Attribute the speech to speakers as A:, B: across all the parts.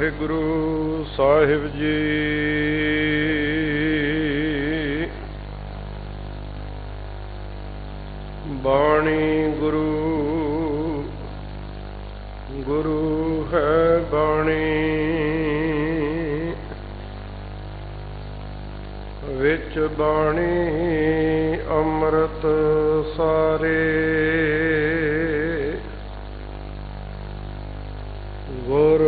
A: ਵਾਹਿਗੁਰੂ ਸਾਹਿਬ ਜੀ। ਬਾਣੀ ਗੁਰੂ ਗੁਰੂ ਹੈ ਬਾਣੀ, ਵਿੱਚ ਬਾਣੀ ਅੰਮ੍ਰਿਤ ਸਾਰੇ। ਗੁਰ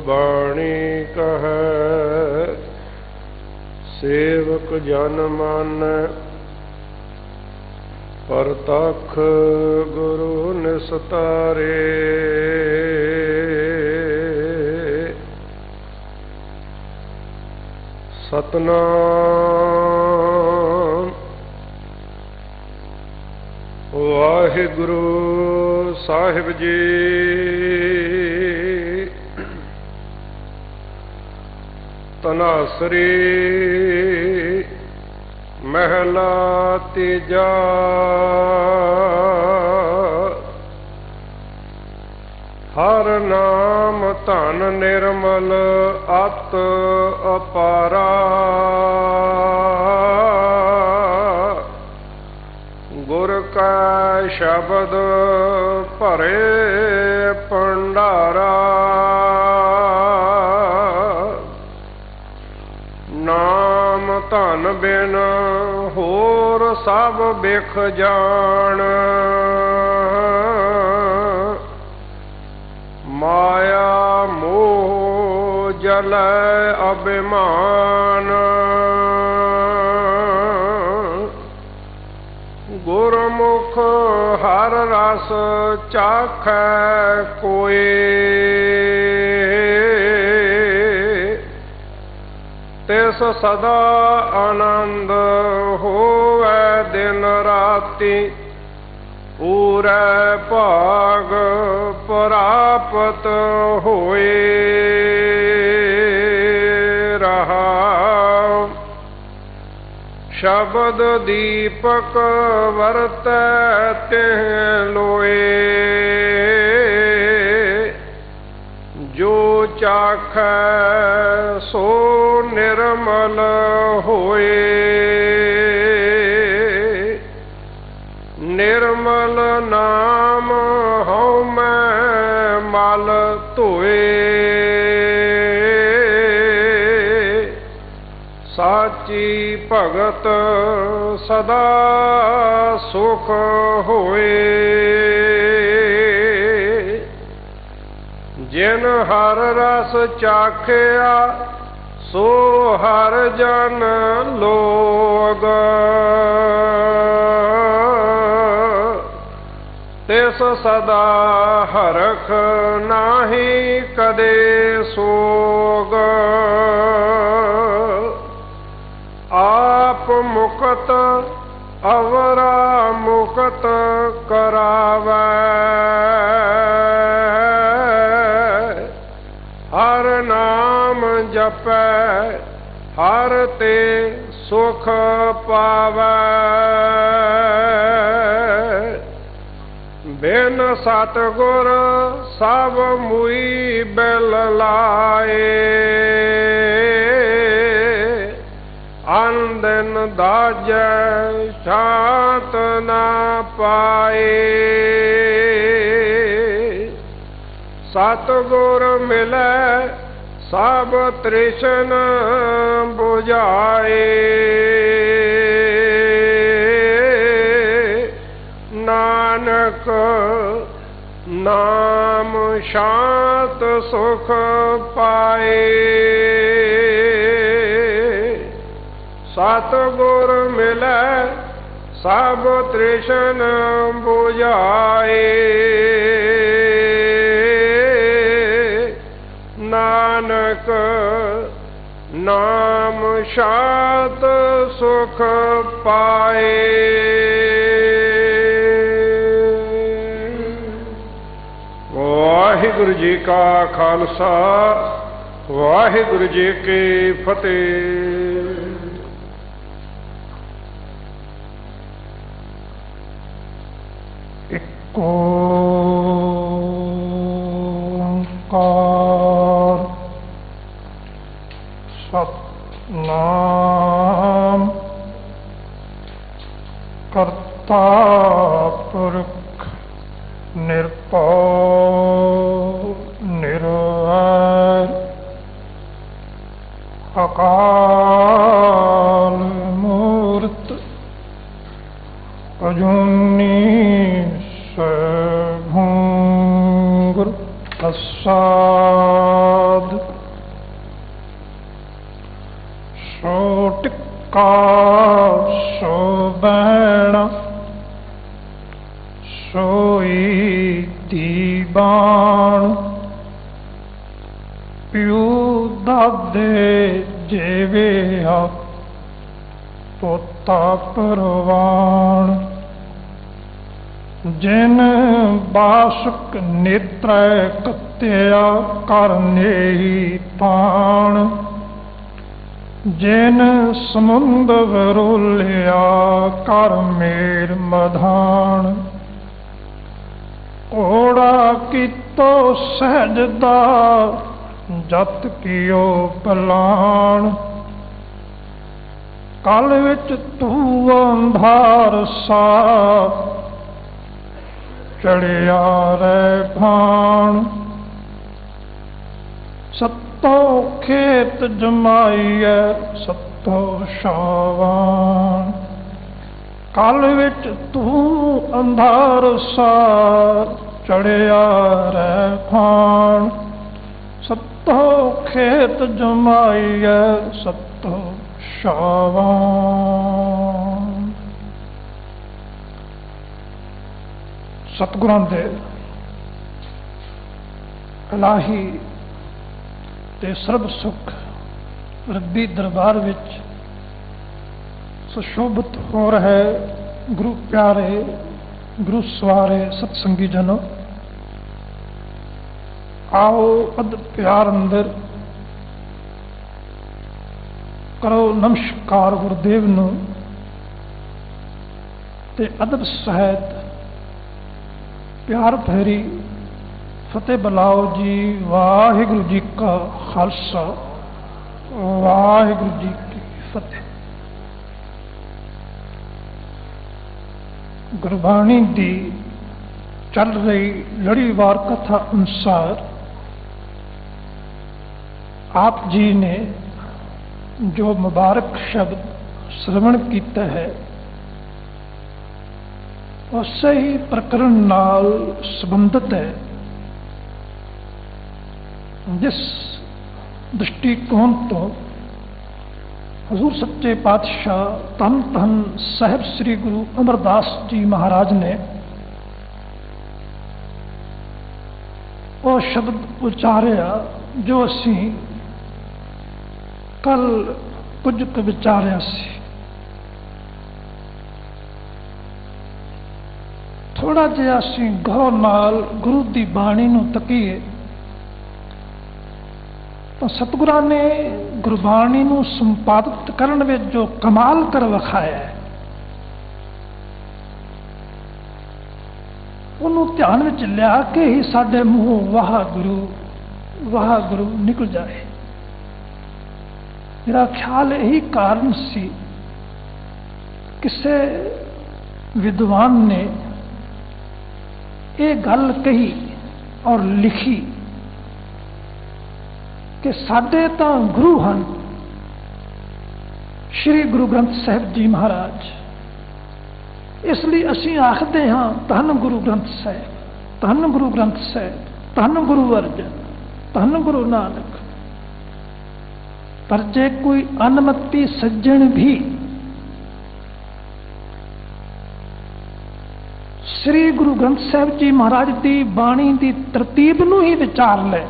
A: ਬਾਣੀ ਕਹੈ ਸੇਵਕ ਜਨ ਮਾਨੈ, ਪਰਤਖ ਗੁਰੂ ਨਿਸਤਾਰੇ। ਸਤਨਾਮ ਵਾਹਿਗੁਰੂ ਸਾਹਿਬ ਜੀ। ਤਨਾਸਰੀ ਮਹਿਲਾ ਤੀਜਾ। ਹਰ ਨਾਮ ਧਨ ਨਿਰਮਲ ਅਤ ਅਪਾਰਾ, ਗੁਰ ਕਾ ਸ਼ਬਦ ਭਰੇ ਭੰਡਾਰਾ। ਨਾਮ ਧਨ ਬਿਨ ਹੋਰ ਸਭ ਬਿਖ ਜਾਣ, ਮਾਇਆ ਮੋਹ ਜਲੈ ਅਭਿਮਾਨ। ਗੁਰਮੁਖ ਹਰ ਰਸ ਚਾਖੈ ਕੋਇ, ਤਿਸ ਸਦਾ ਆਨੰਦ ਹੋਵੈ ਦਿਨ ਰਾਤੀ। ਪੂਰੈ ਭਾਗ ਪ੍ਰਾਪਤ ਹੋਏ ਰਹਾਉ। ਸ਼ਬਦ ਦੀਪਕ ਵਰਤੈ ਤਿਹ ਲੋਏ, ਜੋ ਚਾਖੈ ਸੋ ਨਿਰਮਲ ਹੋਏ। ਨਿਰਮਲ ਨਾਮ ਹਉ ਮੈਂ ਮਲ ਧੋਏ, ਸਾਚੀ ਭਗਤ ਸਦਾ ਸੁਖ ਹੋਏ। ਜਿਨ ਹਰ ਰਸ ਚਾਖਿਆ ਸੋ ਹਰ ਜਨ ਲੋਗ, ਤਿਸ ਸਦਾ ਹਰਖ ਨਾਹੀ ਕਦੇ ਸੋਗ। ਆਪ ਮੁਕਤ ਅਵਰਾ ਮੁਕਤ ਕਰਾਵੈ, ਹਰ ਨਾਮ ਜਪੈ ਹਰ ਤੇ ਸੁਖ ਪਾਵੈ। ਬਿਨ ਸਤਿਗੁਰ ਸਭ ਮੁਈ ਬਿਲ ਲਾਏ, ਅੰਦਨ ਦਾਜੈ ਸ਼ਾਂਤ ਨਾ ਪਾਏ। ਸਤਿਗੁਰ ਮਿਲੈ ਸਭ ਤ੍ਰਿਸ਼ਨ ਬੁਝਾਏ, ਨਾਨਕ ਨਾਮ ਸ਼ਾਂਤ ਸੁਖ ਪਾਏ। ਸਤਿਗੁਰ ਮਿਲੈ ਸਭ ਤ੍ਰਿਸ਼ਨ ਬੁਝਾਏ, ਨਾਨਕ ਨਾਮ ਸ਼ਾਂਤ ਸੁਖ ਪਾਏ। ਵਾਹਿਗੁਰੂ ਜੀ ਕਾ ਖਾਲਸਾ, ਵਾਹਿਗੁਰੂ ਜੀ ਕੀ ਫਤਿਹ। ਓੰਕਾਰ
B: ਕਰਤਾ ਪੁਰਖ ਨਿਰਭਉ ਨਿਰਵੈਰ ਅਕਾਲ ਮੂਰਤ ਅਜੂਨੀ ਸੈਭੰ ਗੁਰ ਪ੍ਰਸਾਦ ਸੋ ਟਿੱਕਾ ਸੋ ਬੈਣਾ ਸੋਈ ਦੀਵਾਨ ਪਿਉ ਦਾਦੇ ਜੇਵਿਆ ਪੋਤਾ ਪਰਵਾਨ ਜਿਨ ਬਾਸੁਕ ਨੇਤਰੈ ਕੱਤਿਆ ਕਰਨੇ ਪਾਣ ਜਿਨ ਸਮੁੰਦ ਵਰੋਲਿਆ ਕਰ ਮੇਰ ਮਧਾਨ ਓੜਾ ਕੀਤੋ ਸਹਿਜਦਾ ਜਤ ਕੀਓ ਪਲਾਣ ਕਲ ਵਿੱਚ ਤੂੰ ਅੰਧਾਰ ਸਾ ਚੜਿਆ ਰਹਿ ਭਾਣ ਸੱਤੋ ਖੇਤ ਜਮਾਈਐ ਸੱਤੋ ਸ਼ਾਵਾਨ ਕਲ ਵਿੱਚ ਤੂੰ ਅੰਧਾਰ ਸਾ ਚੜਿਆ ਰਹਿ ਭਾਣ ਸੱਤੋ ਖੇਤ ਜਮਾਈਐ ਸੱਤੋ ਸ਼ਾਵਾਨ। ਸਤਿਗੁਰਾਂ ਦੇ ਇਲਾਹੀ ਤੇ ਸਰਬ ਸੁਖ ਰੱਬੀ ਦਰਬਾਰ ਵਿੱਚ ਸੁਸ਼ੋਭਿਤ ਹੋ ਰਹੇ ਗੁਰੂ ਪਿਆਰੇ ਗੁਰੂ ਸਵਾਰੇ ਸਤਸੰਗੀ ਜਨੋ, ਆਓ ਅਦ ਪਿਆਰ ਅੰਦਰ ਕਰੋ ਨਮਸਕਾਰ ਗੁਰਦੇਵ ਨੂੰ ਤੇ ਅਦਬ ਸਹਿਤ ਪਿਆਰ ਭਰੀ ਫਤਿਹ ਬੁਲਾਓ ਜੀ। ਵਾਹਿਗੁਰੂ ਜੀ ਕਾ ਖਾਲਸਾ ਵਾਹਿਗੁਰੂ ਜੀ ਕੀ ਫਤਿਹ। ਗੁਰਬਾਣੀ ਦੀ ਚੱਲ ਰਹੀ ਲੜੀਵਾਰ ਕਥਾ ਅਨੁਸਾਰ ਆਪ ਜੀ ਨੇ ਜੋ ਮੁਬਾਰਕ ਸ਼ਬਦ ਸ਼੍ਰਵਣ ਕੀਤਾ ਹੈ ਉਸੇ ਹੀ ਪ੍ਰਕਰਨ ਨਾਲ ਸੰਬੰਧਿਤ ਹੈ। ਜਿਸ ਦ੍ਰਿਸ਼ਟੀਕੋਣ ਤੋਂ ਹਜ਼ੂਰ ਸੱਚੇ ਪਾਤਸ਼ਾਹ ਧੰਨ ਧੰਨ ਸਾਹਿਬ ਸ੍ਰੀ ਗੁਰੂ ਅਮਰਦਾਸ ਜੀ ਮਹਾਰਾਜ ਨੇ ਉਹ ਸ਼ਬਦ ਉਚਾਰਿਆ ਜੋ ਅਸੀਂ ਕੱਲ ਕੁਝ ਕੁ ਵਿਚਾਰਿਆ ਸੀ। ਥੋੜਾ ਜਿਹਾ ਅਸੀਂ ਗੌਰ ਨਾਲ ਗੁਰੂ ਦੀ ਬਾਣੀ ਨੂੰ ਤੱਕੀਏ ਤਾਂ ਸਤਿਗੁਰਾਂ ਨੇ ਗੁਰਬਾਣੀ ਨੂੰ ਸੰਪਾਦਿਤ ਕਰਨ ਵਿੱਚ ਜੋ ਕਮਾਲ ਕਰ ਵਿਖਾਇਆ ਹੈ ਉਹਨੂੰ ਧਿਆਨ ਵਿੱਚ ਲਿਆ ਕੇ ਹੀ ਸਾਡੇ ਮੂੰਹੋਂ ਵਾਹਿਗੁਰੂ ਨਿਕਲ ਜਾਏ। ਮੇਰਾ ਖਿਆਲ ਇਹੀ ਕਾਰਨ ਸੀ। ਕਿਸੇ ਵਿਦਵਾਨ ਨੇ ਇਹ ਗੱਲ ਕਹੀ ਔਰ ਲਿਖੀ ਕਿ ਸਾਡੇ ਤਾਂ ਗੁਰੂ ਹਨ ਸ਼੍ਰੀ ਗੁਰੂ ਗ੍ਰੰਥ ਸਾਹਿਬ ਜੀ ਮਹਾਰਾਜ, ਇਸ ਲਈ ਅਸੀਂ ਆਖਦੇ ਹਾਂ ਧੰਨ ਗੁਰੂ ਗ੍ਰੰਥ ਸਾਹਿਬ, ਧੰਨ ਗੁਰੂ ਗ੍ਰੰਥ ਸਾਹਿਬ, ਧੰਨ ਗੁਰੂ ਅਰਜਨ, ਧੰਨ ਗੁਰੂ ਨਾਨਕ। ਪਰ ਜੇ ਕੋਈ ਅਨਮਤੀ ਸੱਜਣ ਵੀ ਸ੍ਰੀ ਗੁਰੂ ਗ੍ਰੰਥ ਸਾਹਿਬ ਜੀ ਮਹਾਰਾਜ ਦੀ ਬਾਣੀ ਦੀ ਤਰਤੀਬ ਨੂੰ ਹੀ ਵਿਚਾਰ ਲੈ,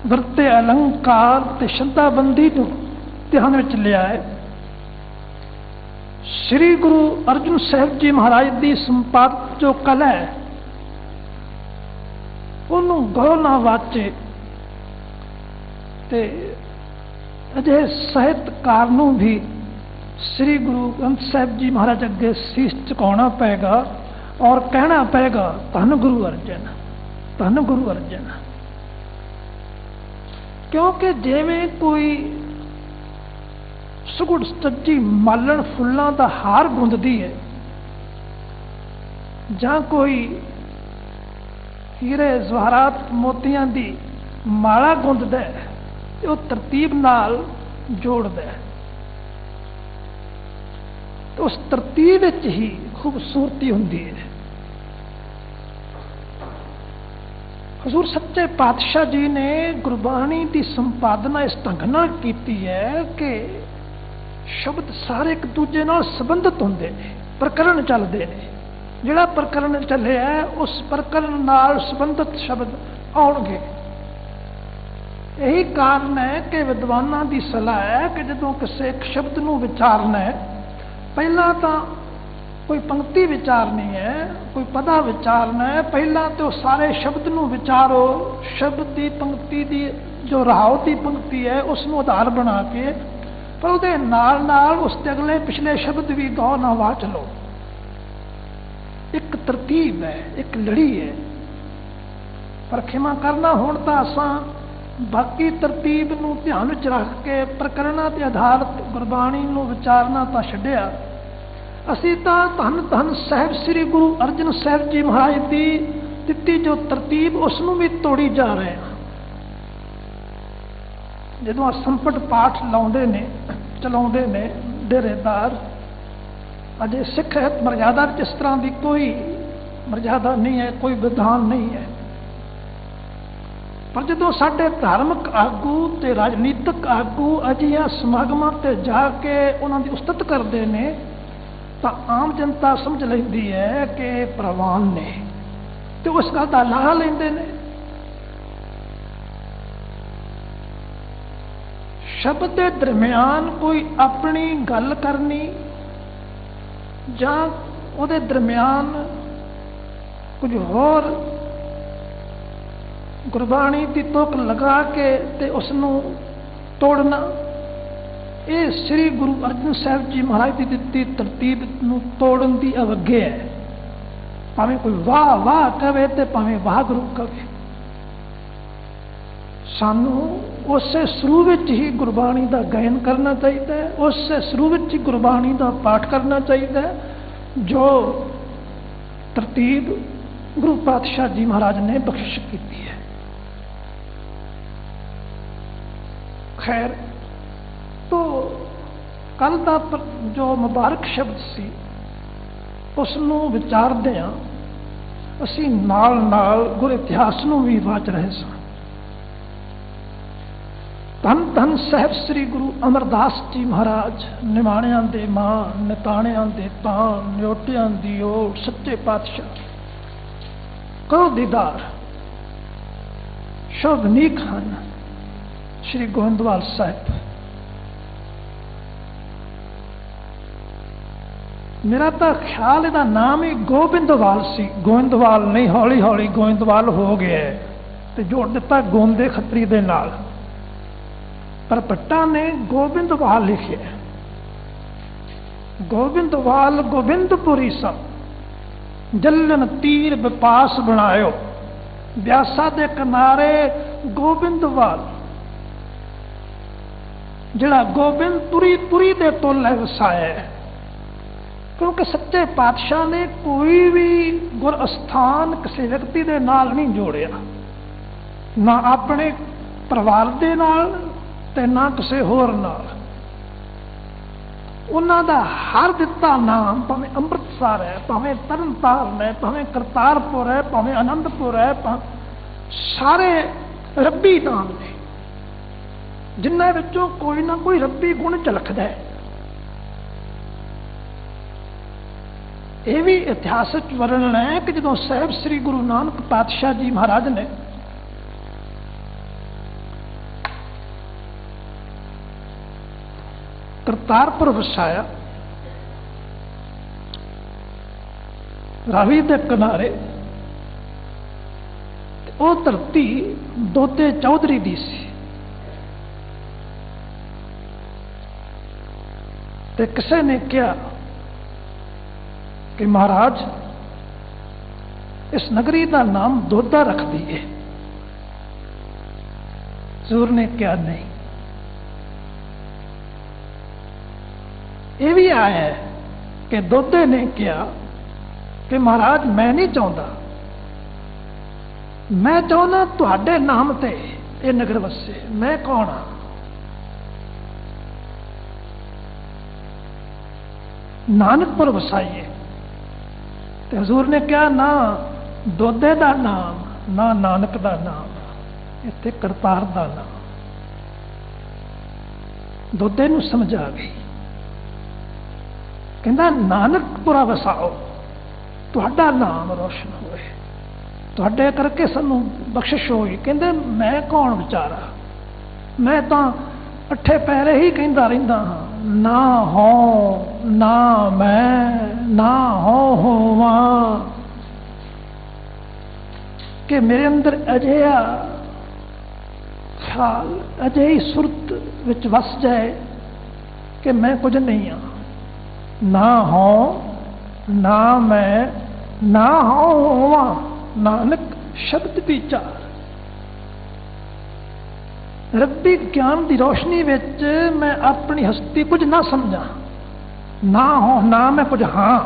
B: ਵਰਤੇ ਅਲੰਕਾਰ ਤੇ ਸ਼ਬਦਾਬੰਦੀ ਨੂੰ ਧਿਆਨ ਵਿੱਚ ਲਿਆਏ, ਸ੍ਰੀ ਗੁਰੂ ਅਰਜਨ ਸਾਹਿਬ ਜੀ ਮਹਾਰਾਜ ਦੀ ਸੰਪਾਦਿਤ ਜੋ ਕਲਾ ਹੈ ਉਹਨੂੰ ਗੌਰ ਨਾ ਵਾਚੇ ਤੇ ਅਜਿਹੇ ਸਾਹਿਤਕਾਰ ਨੂੰ ਵੀ ਸ੍ਰੀ ਗੁਰੂ ਗ੍ਰੰਥ ਸਾਹਿਬ ਜੀ ਮਹਾਰਾਜ ਅੱਗੇ ਸੀਸ ਝੁਕਾਉਣਾ ਪਏਗਾ ਔਰ ਕਹਿਣਾ ਪਏਗਾ ਧੰਨ ਗੁਰੂ ਅਰਜਨ, ਧੰਨ ਗੁਰੂ ਅਰਜਨ। ਕਿਉਂਕਿ ਜਿਵੇਂ ਕੋਈ ਸੁਗੜ ਸੱਜੀ ਮਾਲਣ ਫੁੱਲਾਂ ਦਾ ਹਾਰ ਗੁੰਦਦੀ ਹੈ, ਜਾਂ ਕੋਈ ਹੀਰੇ ਜਵਾਹਰਾਤ ਮੋਤੀਆਂ ਦੀ ਮਾਲਾ ਗੁੰਦਦਾ ਹੈ, ਤੇ ਉਹ ਤਰਤੀਬ ਨਾਲ ਜੋੜਦਾ ਹੈ। ਤੇ ਉਸ ਤਰਤੀਬ ਵਿੱਚ ਹੀ ਖੂਬਸੂਰਤੀ ਹੁੰਦੀ ਹੈ। ਹਜ਼ੂਰ ਸੱਚੇ ਪਾਤਸ਼ਾਹ ਜੀ ਨੇ ਗੁਰਬਾਣੀ ਦੀ ਸੰਪਾਦਨਾ ਇਸ ਢੰਗ ਨਾਲ ਕੀਤੀ ਹੈ ਕਿ ਸ਼ਬਦ ਸਾਰੇ ਇੱਕ ਦੂਜੇ ਨਾਲ ਸੰਬੰਧਿਤ ਹੁੰਦੇ ਨੇ, ਪ੍ਰਕਰਨ ਚੱਲਦੇ ਨੇ। ਜਿਹੜਾ ਪ੍ਰਕਰਨ ਚੱਲਿਆ ਉਸ ਪ੍ਰਕਰਨ ਨਾਲ ਸੰਬੰਧਿਤ ਸ਼ਬਦ ਆਉਣਗੇ। ਇਹੀ ਕਾਰਨ ਹੈ ਕਿ ਵਿਦਵਾਨਾਂ ਦੀ ਸਲਾਹ ਹੈ ਕਿ ਜਦੋਂ ਕਿਸੇ ਇੱਕ ਸ਼ਬਦ ਨੂੰ ਵਿਚਾਰਨਾ ਹੈ, ਪਹਿਲਾਂ ਤਾਂ ਕੋਈ ਪੰਕਤੀ ਵਿਚਾਰਨੀ ਹੈ, ਕੋਈ ਪਦਾ ਵਿਚਾਰਨਾ ਹੈ, ਪਹਿਲਾਂ ਤੇ ਉਹ ਸਾਰੇ ਸ਼ਬਦ ਨੂੰ ਵਿਚਾਰੋ। ਸ਼ਬਦ ਦੀ ਪੰਕਤੀ ਦੀ ਜੋ ਰਹਾਉ ਦੀ ਪੰਕਤੀ ਹੈ ਉਸ ਨੂੰ ਆਧਾਰ ਬਣਾ ਕੇ, ਪਰ ਉਹਦੇ ਨਾਲ ਨਾਲ ਉਸ ਦੇ ਅਗਲੇ ਪਿਛਲੇ ਸ਼ਬਦ ਵੀ ਗੌਰ ਨਾਲ ਵਾਚ ਲਓ। ਇੱਕ ਤਰਤੀਬ ਹੈ, ਇੱਕ ਲੜੀ ਹੈ। ਪਰ ਖਿਮਾ ਕਰਨਾ, ਹੁਣ ਤਾਂ ਅਸਾਂ ਬਾਕੀ ਤਰਤੀਬ ਨੂੰ ਧਿਆਨ ਵਿੱਚ ਰੱਖ ਕੇ ਪ੍ਰਕਰਨਾਂ ਤੇ ਆਧਾਰਿਤ ਗੁਰਬਾਣੀ ਨੂੰ ਵਿਚਾਰਨਾ ਤਾਂ ਛੱਡਿਆ। ਅਸੀਂ ਤਾਂ ਧੰਨ ਧੰਨ ਸਾਹਿਬ ਸ੍ਰੀ ਗੁਰੂ ਅਰਜਨ ਸਾਹਿਬ ਜੀ ਮਹਾਰਾਜ ਦੀ ਦਿੱਤੀ ਜੋ ਤਰਤੀਬ ਉਸ ਨੂੰ ਵੀ ਤੋੜੀ ਜਾ ਰਹੇ ਹਾਂ। ਜਦੋਂ ਸੰਪਟ ਪਾਠ ਲਾਉਂਦੇ ਨੇ, ਚਲਾਉਂਦੇ ਨੇ ਡੇਰੇਦਾਰ, ਅਜੇ ਸਿੱਖ ਮਰਜ਼ਾਦਾ ਵਿੱਚ ਇਸ ਤਰ੍ਹਾਂ ਦੀ ਕੋਈ ਮਰਜ਼ਾਦਾ ਨਹੀਂ ਹੈ, ਕੋਈ ਵਿਧਾਨ ਨਹੀਂ ਹੈ। ਪਰ ਜਦੋਂ ਸਾਡੇ ਧਾਰਮਿਕ ਆਗੂ ਤੇ ਰਾਜਨੀਤਿਕ ਆਗੂ ਅਜਿਹੀਆਂ ਸਮਾਗਮਾਂ ਤੇ ਜਾ ਕੇ ਉਹਨਾਂ ਦੀ ਉਸਤਤ ਕਰਦੇ ਨੇ, ਤਾਂ ਆਮ ਜਨਤਾ ਸਮਝ ਲੈਂਦੀ ਹੈ ਕਿ ਪ੍ਰਵਾਨ ਨੇ, ਤੇ ਉਸ ਗੱਲ ਦਾ ਲਾਹਾ ਲੈਂਦੇ ਨੇ। ਸ਼ਬਦ ਦੇ ਦਰਮਿਆਨ ਕੋਈ ਆਪਣੀ ਗੱਲ ਕਰਨੀ ਜਾਂ ਉਹਦੇ ਦਰਮਿਆਨ ਕੁਝ ਹੋਰ ਗੁਰਬਾਣੀ ਦੀ ਤੁਕ ਲਗਾ ਕੇ ਤੇ ਉਸ ਨੂੰ ਤੋੜਨਾ, ਇਹ ਸ੍ਰੀ ਗੁਰੂ ਅਰਜਨ ਸਾਹਿਬ ਜੀ ਮਹਾਰਾਜ ਦੀ ਦਿੱਤੀ ਤਰਤੀਬ ਨੂੰ ਤੋੜਨ ਦੀ ਅਵੱਗੇ ਹੈ। ਭਾਵੇਂ ਕੋਈ ਵਾਹ ਵਾਹ ਕਵੇ ਤੇ ਭਾਵੇਂ ਵਾਹਿਗੁਰੂ ਕਵੇ, ਸਾਨੂੰ ਉਸੇ ਸਰੂਪ ਵਿੱਚ ਹੀ ਗੁਰਬਾਣੀ ਦਾ ਗਾਇਨ ਕਰਨਾ ਚਾਹੀਦਾ ਹੈ, ਉਸੇ ਸਰੂਪ ਵਿੱਚ ਹੀ ਗੁਰਬਾਣੀ ਦਾ ਪਾਠ ਕਰਨਾ ਚਾਹੀਦਾ ਹੈ ਜੋ ਤਰਤੀਬ ਗੁਰੂ ਪਾਤਸ਼ਾਹ ਜੀ ਮਹਾਰਾਜ ਨੇ ਬਖਸ਼ਿਸ਼ ਕੀਤੀ ਹੈ। ਖੈਰ, तो कल का जो मुबारक शब्द सी उसनूं विचारदे हां, असीं नाल नाल गुर इतिहास नूं भी वाच रहे सां। धन धन साहिब श्री गुरु अमरदास जी महाराज, निमाणियां दे मां, निताणियां दे तां, न्योटियां दी ओट, सच्चे पातशाह करो दीदार, शोभनीक हन श्री गोविंदवाल साहिब। मेरा तो ख्याल इहदा नाम ही गोबिंदवाल सी, गोविंदवाल नहीं, हौली हौली गोविंदवाल हो गया है ते जोड़ दिता गोंदे खत्री दे नाल, पर भट्टा ने गोबिंदवाल लिखे। गोबिंदवाल गोबिंदपुरी सा, जलन तीर विपास बनायो, ब्यासा दे किनारे गोबिंदवाल, जिहड़ा गोबिंदपुरी पुरी दे तोले वसाया है। क्योंकि सच्चे पातशाह ने कोई भी गुर अस्थान किसी व्यक्ति के नाल नहीं जोड़िया, ना अपने परिवार के नाल ते ना किसी होर नाल। उन्हां दा हर दिता नाम, भावें अमृतसर है, भावें तरनताਰਨ है, भावें करतारपुर है, भावें आनंदपुर है, सारे रब्बी नाम ने, जिन्हां विचों कोई ना कोई रब्बी गुण झलकदा है। यह भी इतिहासिक वर्णन है कि जो साहिब श्री गुरु नानक पातशाह जी महाराज ने करतारपुर वसाया, रावी के किनारे, वो धरती दोते चौधरी दी सी, ते किसी ने कहा कि महाराज इस नगरी का नाम दोदा रख दिए। हजूर ने क्या नहीं, ये भी आया है कि दोधे ने कहा कि महाराज मैं नहीं चाहता, मैं चाहना तुहाडे नाम ते ये नगर वसे। मैं कौन हाँ? नानकपुर वसाइए। ते हजूर ने कहा ना दोधे का नाम ना नानक का नाम, इत्थे करतार का नाम। दोधे नूं समझा गई, कहंदा नानकपुरा वसाओ, तुहाडा नाम रोशन होए, तुहाडे करके सानू बख्शिश होई। कहंदे मैं कौन विचारा, मैं तो अठे पैरे ही कहंदा रहिंदा हां, ना हो ना मैं ना होवां, कि मेरे अंदर अजिहा ख्याल अजिही सुरत विच वस जाए कि मैं कुछ नहीं हाँ, ना हो ना मैं ना होवां, नानक शब्द विचार। रब्बी ज्ञान की रोशनी विच मैं अपनी हस्ती कुछ ना समझा, ना हो ना मैं कुछ हाँ,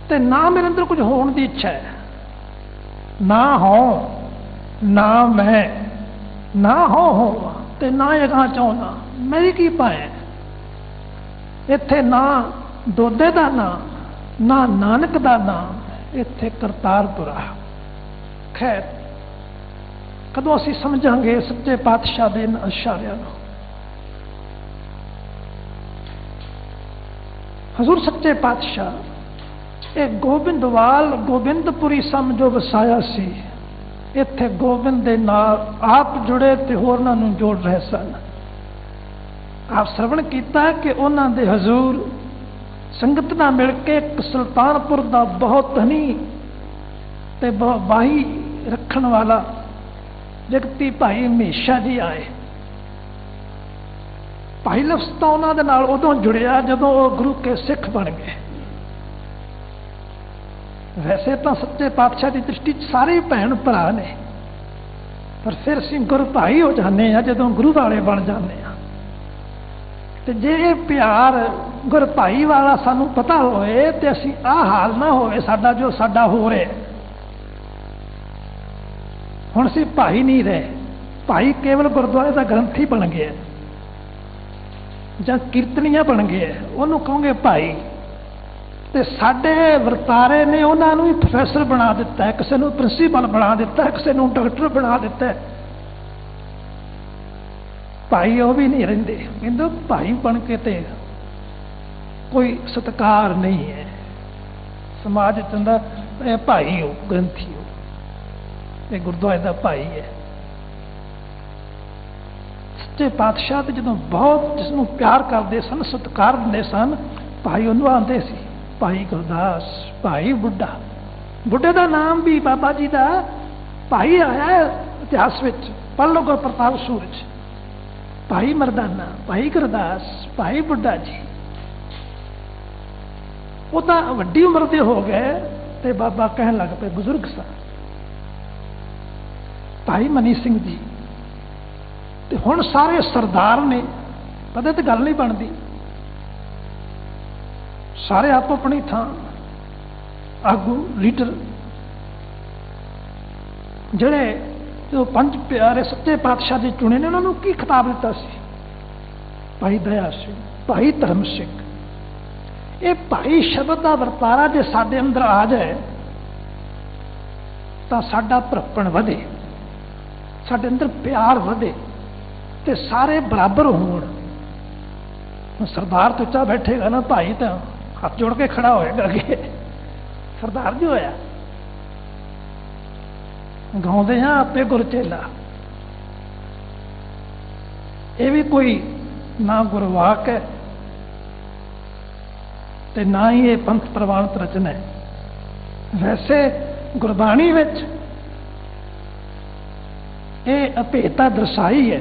B: ते ना मेरे अंदर कुछ होने की इच्छा है, ना हो ना मैं ना हो ते ना ये कहाँ चाहना, मेरी की पाए इत्थे ना दोधे का नाम ना नानक का नाम, इत्थे करतारपुरा। खैर कदों असीं समझांगे सच्चे पातशाह दे इशारियां नूं। हजूर सच्चे पातशाह ये गोबिंदवाल गोबिंदपुरी सम जो वसाया सी, इत्थे गोबिंद दे नाल आप जुड़े ते होरनां नूं जोड़ रहे सन। आप श्रवण कीता कि उन्हां दे हजूर संगत नाल मिल के एक सुल्तानपुर दा बहुत धनी ते बहुत बाही रखण वाला व्यक्ति भाई हमेशा जी आए। भाई लफ्ज़ तो उन्हां दे नाल उदों जुड़िया जदों वो गुरु के सिख बन गए। वैसे तो सच्चे पातशाह की दृष्टि सारे भैन भरा ने, पर फिर असीं गुरु भाई हो जाने जदों गुरु वाले बन जाने। ते जे प्यार गुर भाई वाला सानू पता होए ते असीं आ हाल ना होए साडा जो साडा हो रहे। हुण असीं भाई नहीं रहे, भाई केवल गुरुद्वारे का ग्रंथी बन गया जां कीर्तनीया बन गया, उन्होंने कहोगे भाई। ते साडे वर्तारे ने उन्होंने भी प्रोफैसर बना दिता है, किसी को प्रिंसीपल बना दिता है, किसी को डॉक्टर बना दिता है। भाई वो भी नहीं रहिंदे, कहंदे भाई बन के ते कोई सत्कार नहीं है समाज चंदा, भाई हो ग्रंथी हो, ये गुरुद्वारे का भाई है। सच्चे पातशाह ते जदों बहुत जिसनों प्यार करते सन सत्कार दिंदे सन, भाई उन्होंने आंदे सी भाई गुरदास, भाई बुढ़ा। बुढ़े का नाम भी बाबा जी का भाई आया इतिहास में, पढ़ लो गुर प्रताप सूरज, भाई मरदाना, भाई गुरदास, भाई बुढ़ा जी। वो तो वड्डी उम्र के हो गए ते बाबा कहन लग पे बुजुर्ग सा भाई मनी सिंह जी। ते हुण सारे सरदार ने, पता तो गल नहीं बनती, सारे आप अपनी थां आगू लीडर जड़े जो पंज प्यारे सच्चे पातशाह जी चुने ने, उन्होंने की खिताब दिता सी? भाई दया सिंह, भाई धर्म सिंह। ये भाई शब्द का वरतारा जे साडे अंदर आ जाए तो साडा भरपण वधे, साडे अंदर प्यार वधे ते सारे बराबर होण। सरदार तो उच्चा बैठेगा ना, भाई तो हाथ जोड़ के खड़ा होएगा कि सरदार जी होया। गाँवते हैं आपे गुरचेला, ये भी कोई ना गुरवाक है ते ना ही ये पंथ प्रवानित रचना है। वैसे गुरबाणी विच ये अभेदता दर्शाई है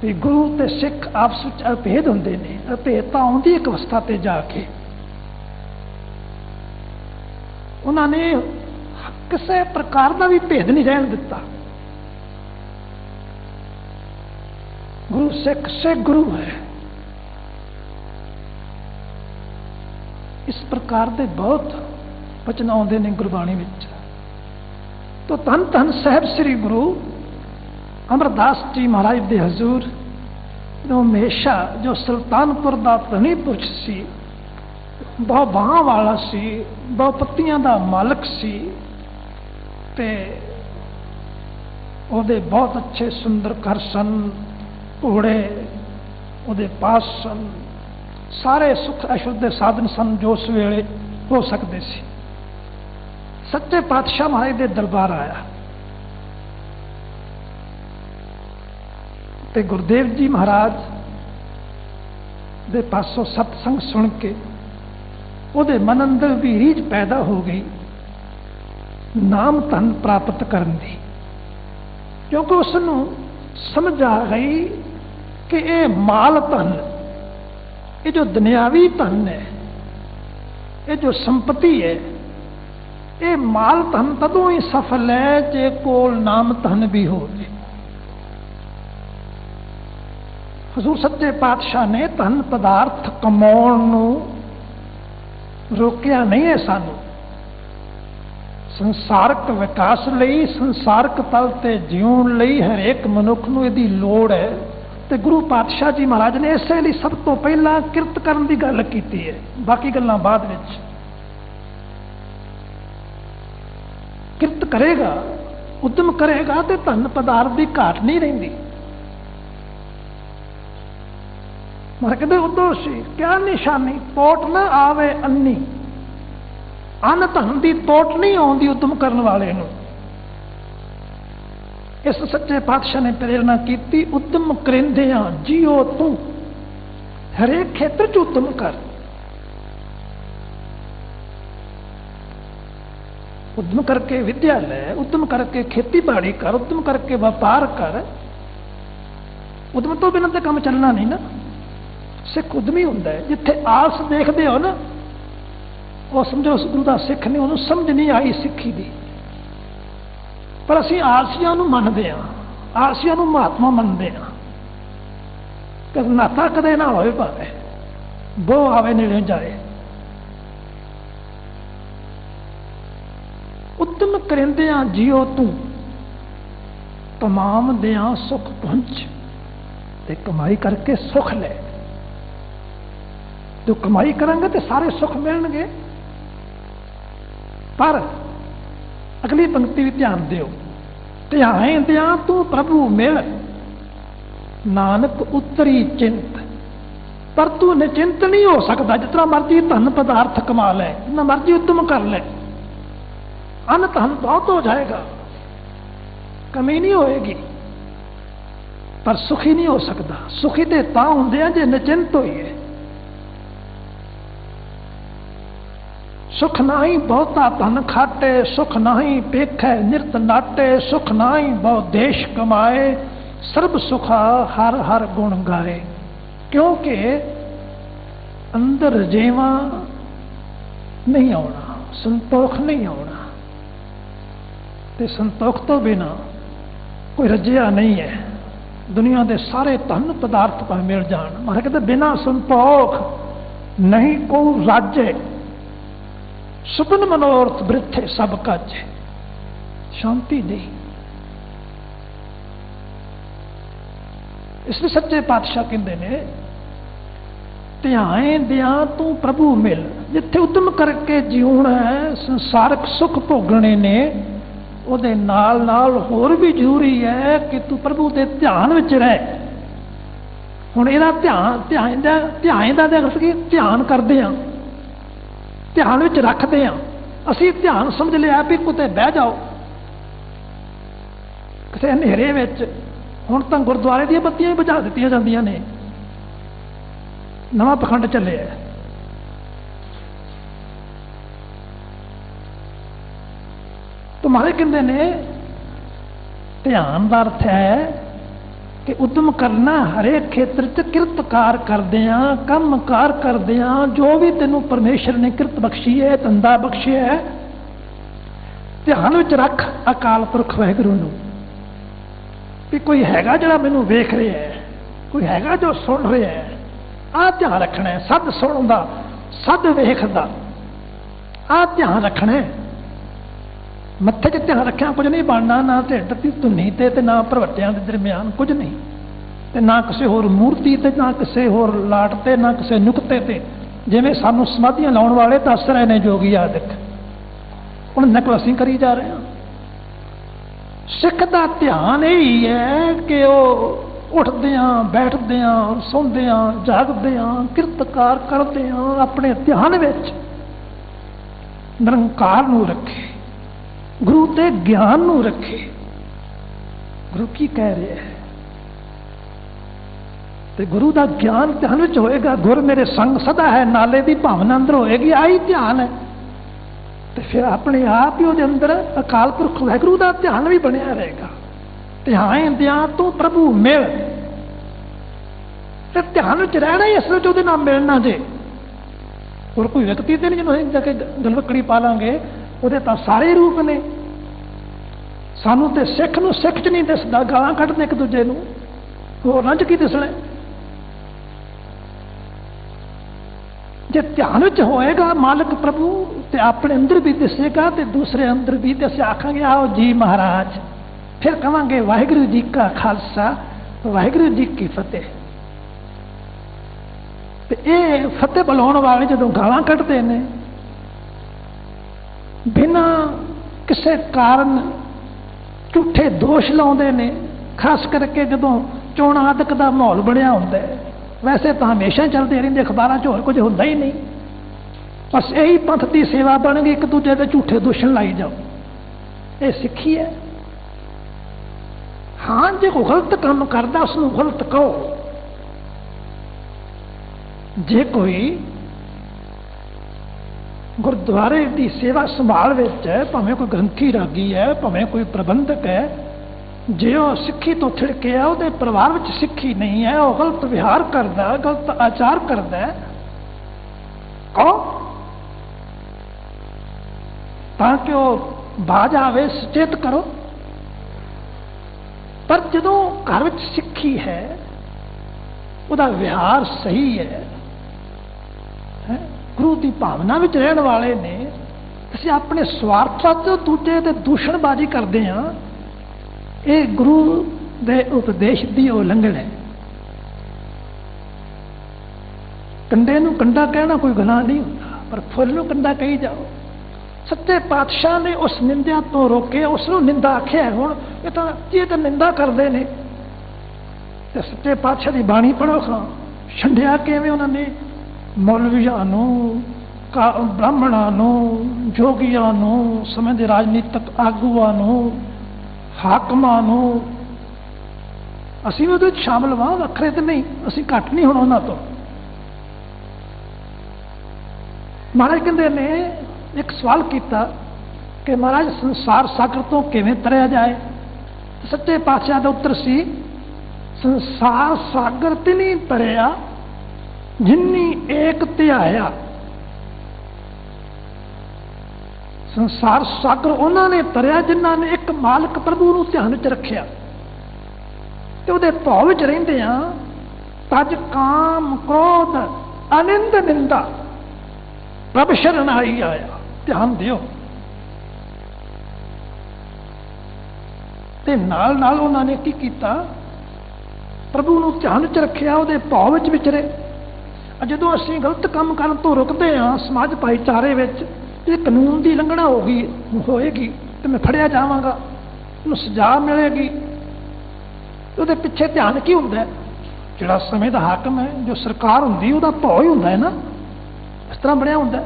B: कि गुरु ते सिख आपस में अभेद होंदे ने। अभेदता आउंदी एक अवस्था ते जाके उन्होंने किसी प्रकार का भी भेद नहीं रहन दिता। गुरु सिख से गुरु है। इस प्रकार के बहुत वचन आते हैं गुरबाणी विच। तो धन धन साहब श्री गुरु अमरदास जी महाराज के हजूर जो हमेशा जो सुल्तानपुर का धनी पुरुष सी, बहुत बाह वाला सी, बहुत पत्तियां का मालक सी, ते ओदे बहुत अच्छे सुंदर घर सन, घोड़े ओदे पास सन, सारे सुख ऐश्वर्य के साधन सन जो उस वेले हो सकते सी। सच्चे पातशाह महाराज के दरबार आया ते गुरुदेव जी महाराज दे पासों सत्संग सुन के उहदे मन अंदर भी रीझ पैदा हो गई नाम धन प्राप्त करने की, क्योंकि उसनू समझ आ गई कि ये माल धन, ये जो दुनियावी धन है, ये जो संपत्ति है, ये माल धन तदों ही सफल है जे कोल नाम धन भी हो जाए। हजूर सच्चे पातशाह ने धन पदार्थ कमाउण नूं रोकिया नहीं है। सानू संसारक विकास लई, संसारक तल ते जीवन लई हरेक मनुख नूं इहदी लोड़ है। ते गुरु पातशाह जी महाराज ने इसे लिए सब तो पहला किरत करन दी गल कीती है, बाकी गल्लां बाद विच। किरत करेगा, उद्यम करेगा तो धन पदार्थ की घाट नहीं रहिंदी। मैं कहते उदो सी क्या निशानी, तोट न आवे अन्नी, अन्न धन की तोट नहीं आती उद्यम करने वाले नूं। इस सच्चे पातशाह ने प्रेरणा की, उद्यम करेंदियां जियो तू, हरेक खेत्र च उद्यम कर। उद्यम करके विद्या लै, उद्यम करके खेतीबाड़ी कर, उद्यम करके व्यापार कर। उद्यम तो बिना तो काम चलना नहीं ना। सिख उद्यमी हुंदा है। जिथे आस देखते हो ना, वो समझो उस गुरु का सिख नहीं, उन्होंने समझ नहीं आई सिक्खी दी। पर असीं आलसियां नूं मनदे हां, आलसियां नूं महात्मा मनदे हां। कद नाता कदे ना होए भावे बो आवे नेड़े जाए। उद्यम करेंदियां जियो तू, तमाम दियां सुख पहुंच, ते कमाई करके सुख ले। जो कमाई करेंगे तो सारे सुख मिलणगे। पर अगली पंक्ति भी ध्यान दियो, ध्यान तू प्रभु मिल, नानक उतरी चिंत। पर तू निचिंत नहीं हो सकता। जितना मर्जी धन पदार्थ कमा ले, जितना मर्जी उद्यम कर ले, अन्न धन बहुत हो जाएगा, कमी नहीं होएगी, पर सुखी नहीं हो सकता। सुखी तो तां हुंदे आ जे निचिंत होइए। सुख नाही बहुता धन खाटे, सुख नाही पेखै निरत नाटे, सुख नाही बहु देश कमाए, सर्ब सुखा हर हर गुण गाए। क्योंकि अंदर जेवा नहीं आना, संतोख नहीं आना, ते संतोख तो बिना कोई रजिया नहीं है। दुनिया के सारे धन पदार्थ पर मिल जान, मैं कहते बिना संतोख नहीं को राज्य, सुपन मनोरथ वृथे सब कज, शांति नहीं। इसलिए सच्चे पातशाह कहते ने, ध्यान दिया तू प्रभु मिल। जिथे उद्यम करके जीवन है, संसारक सुख भोगने ने, उहदे नाल नाल होर भी जरूरी है कि तू प्रभु के ध्यान विच रह। हुण इहदा ध्यान ध्यान करदे हां, ध्यान विच रखते हैं। असी ध्यान समझ लिया भी कुते बह जाओ किसी अंधेरे विच। हुण तां गुरुद्वारे दी बत्तियां ही बुझा दित्तियां जांदियां ने, नवां पखंड चले है। तो महाराज कहंदे ने ध्यान का अर्थ है कि उद्यम करना, हरेक खेत्र च किरतकार करदियां, काम कार करदियां, जो भी तेनों परमेश्वर ने किरत बख्शी है, धंधा बख्शिया है, ध्यान विच रख अकाल पुरख वाहिगुरू नूं भी कोई हैगा जिहड़ा मैनूं वेख रहा है, कोई हैगा जो सुन रहा है, आ ध्यान रखना है, सद सुनदा सद वेखदा, आ ध्यान रखना है। मत्थे च ध्यान रखिया कुछ नहीं बनना, ना ढिड की धुनी ते ना भरवटियां दे दरम्यान कुछ नहीं, ते ना किसी होर मूर्ति ते ना किसी होर लाट ते ना किसी नुकते ते, जिवें सानू समाधियां लाउण वाले दस रहे ने जोगी आदिक, उन्हें नकल असीं करी जा रहे हैं। सिख का ध्यान यही है कि वह उठदियां बैठदियां सौंदियां जागदियां किरतकार करदियां अपने ध्यान विच निरंकार नूं रखे, गुरु के ज्ञान नूं रखे। गुरु की कह रहे हैं ते गुरु का ज्ञान ध्यान विच होएगा। गुर मेरे संग सदा है, नाले की भावना अंदर होएगी, आई ध्यान है। तो फिर अपने आप ही उसके अंदर अकाल पुरख वाहिगुरू का ध्यान भी बनया रहेगा। ध्यान दिया तो प्रभु मिल, ध्यान विच रहना ही असल च नाम मिलना जे, और कोई व्यक्ति तो नहीं जिन्होंने जाके गलवकड़ी पा लांगे, वो तो सारे रूप ने। सानू तो सिख नूं सिख च नहीं दिसदा, गालां कढदे एक दूजे नूं, होर रंज की दिसना। जे ध्यान विच होएगा मालिक प्रभु ते अपने अंदर भी दिसेगा ते दूसरे अंदर भी, ते असीं आखांगे आओ जी महाराज, फिर कहांगे वाहिगुरू जी का खालसा वाहिगुरू जी की फतेह। ते ये फतेह बुलाउण वाले जदों गालां कढदे ने बिना किसी कारण झूठे दोष लाउंदे ने, खास करके जदों चोण आदक का माहौल बनया हुंदा है। वैसे तो हमेशा चलते रहिंदे अखबारां च, होर कुछ हुंदा ही नहीं, बस यही पंथ की सेवा बन गई, एक दूजे के झूठे दोषण लाई जाओ। ये सिक्खी है। हाँ जे कोई गलत काम करता उसनूं गलत कहो। जे कोई गुरुद्वारे की सेवा संभाल विच है, भावें कोई ग्रंथी रागी है, भावें कोई प्रबंधक है, जे वो सिक्खी तो छिड़के है, वो परिवार में सिक्खी नहीं है, वो गलत विहार करता, गलत आचार करता है, कहो ताकि वो बाज आवे, सचेत करो। पर जदों घर में सिक्खी है, उसका विहार सही है, गुरु की भावना में रहने वाले ने, असीं अपने स्वार्थ तो दूजे ते दूषणबाजी करते हैं। ये गुरु के उपदेश की उलंघन है। कंडे नूं कंडा कहना कोई गुनाह नहीं होता, पर फुल नूं कंडा कही जाओ। सच्चे पातशाह ने उस निंदा तो रोके, उसनूं निंदा आख्या। हुण ये तो निंदा करते हैं, तो सच्चे पातशाह की बाणी पढ़ो खां, छंडिया किवें उन्होंने मौलवियां नूं, ब्राह्मणां नूं, जोगियां नूं, समय के राजनीतिक आगूआं नूं, हाकमां नूं। असीं भी उहदे विच शामिल वां, वखरे ते नहीं, असीं घट नहीं होण उहनां तों। महाराज कहंदे ने एक सवाल किया कि महाराज संसार सागर तो किवें तरिया जाए। सच्चे पातशाह का उत्तर सी, संसार सागर ते नहीं तरिया जिन्नी एक ध्याया। संसार सागर उन्होंने तरिया जिन्हों ने एक मालिक प्रभु नूं ध्यान च रखिया, ते उहदे भाव विच रहिंदियां तज काम क्रोध अनिंद निंदा प्रभ शरण आई आया। ध्यान दियो। ते नाल नाल उन्होंने की कीता, प्रभु नूं ध्यान च रखिया, उहदे भाव विच विचरे। जदों असीं गलत काम करन तो रुकते हैं समाज भाईचारे विच, ये कानून की लंघना होएगी तो मैं फड़िया जावांगा, उन्हें सजा मिलेगी। उहदे पिछे ध्यान की हुंदा है? जिहड़ा समय का हाकम है, जो सरकार हुंदी, उहदा भाव ही हुंदा है ना, इस तरह बनया हुंदा है।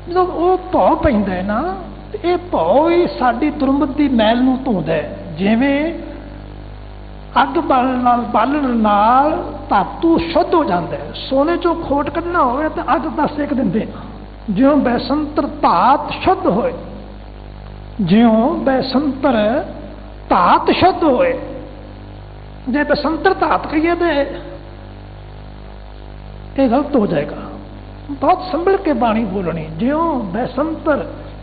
B: जदों वो भाव पैंदा है ना, ये भाव ही साडी तुरंबत की मैल नूं धोंदा है। जिवें अग बालन नाल धातु शुद्ध हो जाता है। सोने चो खोट कढ़ना होवे तो अग दा सेक दिंदे, ज्यों बैसंतर धात शुद्ध होए, ज्यों बैसंतर धात शुद्ध होए। जे बैसंतर धात कहिए तो ये गलत हो जाएगा। बहुत संभल के बाणी बोलनी, ज्यों बैसंतर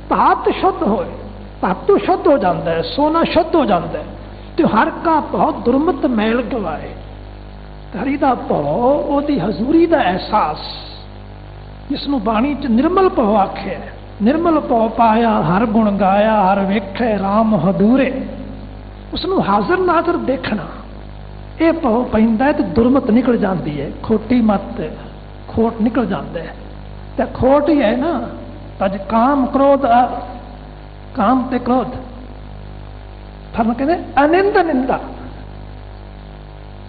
B: धात शुद्ध होए, धातु शुद्ध हो जाता है, सोना शुद्ध हो जाता है, तो हर का बहुत दुर्मत मैल गवाए। ਹਰੀ ਦਾ ਭਉ, ਉਹਦੀ ਹਜ਼ੂਰੀ ਦਾ ਅਹਿਸਾਸ, ਜਿਸ ਨੂੰ ਬਾਣੀ 'ਚ ਨਿਰਮਲ ਭਉ ਆਖਿਆ। ਨਿਰਮਲ ਭਉ ਪਾਇਆ, ਹਰ ਗੁਣ ਗਾਇਆ, ਹਰ ਵੇਖੇ ਰਾਮ ਹਦੂਰੇ। ਉਸ ਨੂੰ ਹਾਜ਼ਰ ਨਾਜ਼ਰ ਦੇਖਣਾ, ਇਹ ਭਉ ਪੈਂਦਾ ਤੇ ਦੁਰਮਤ ਨਿਕਲ ਜਾਂਦੀ ਹੈ, ਖੋਟੀ ਮਤ, ਖੋਟ ਨਿਕਲ ਜਾਂਦਾ ਹੈ। ਤੇ ਖੋਟ ਹੀ ਹੈ ਨਾ ਅੱਜ ਕਾਮ ਕ੍ਰੋਧ, ਕਾਮ ਤੇ ਕ੍ਰੋਧ ਫਰਮ ਕਹਿੰਦੇ ਅਨਿੰਦ ਨਿੰਦਾ,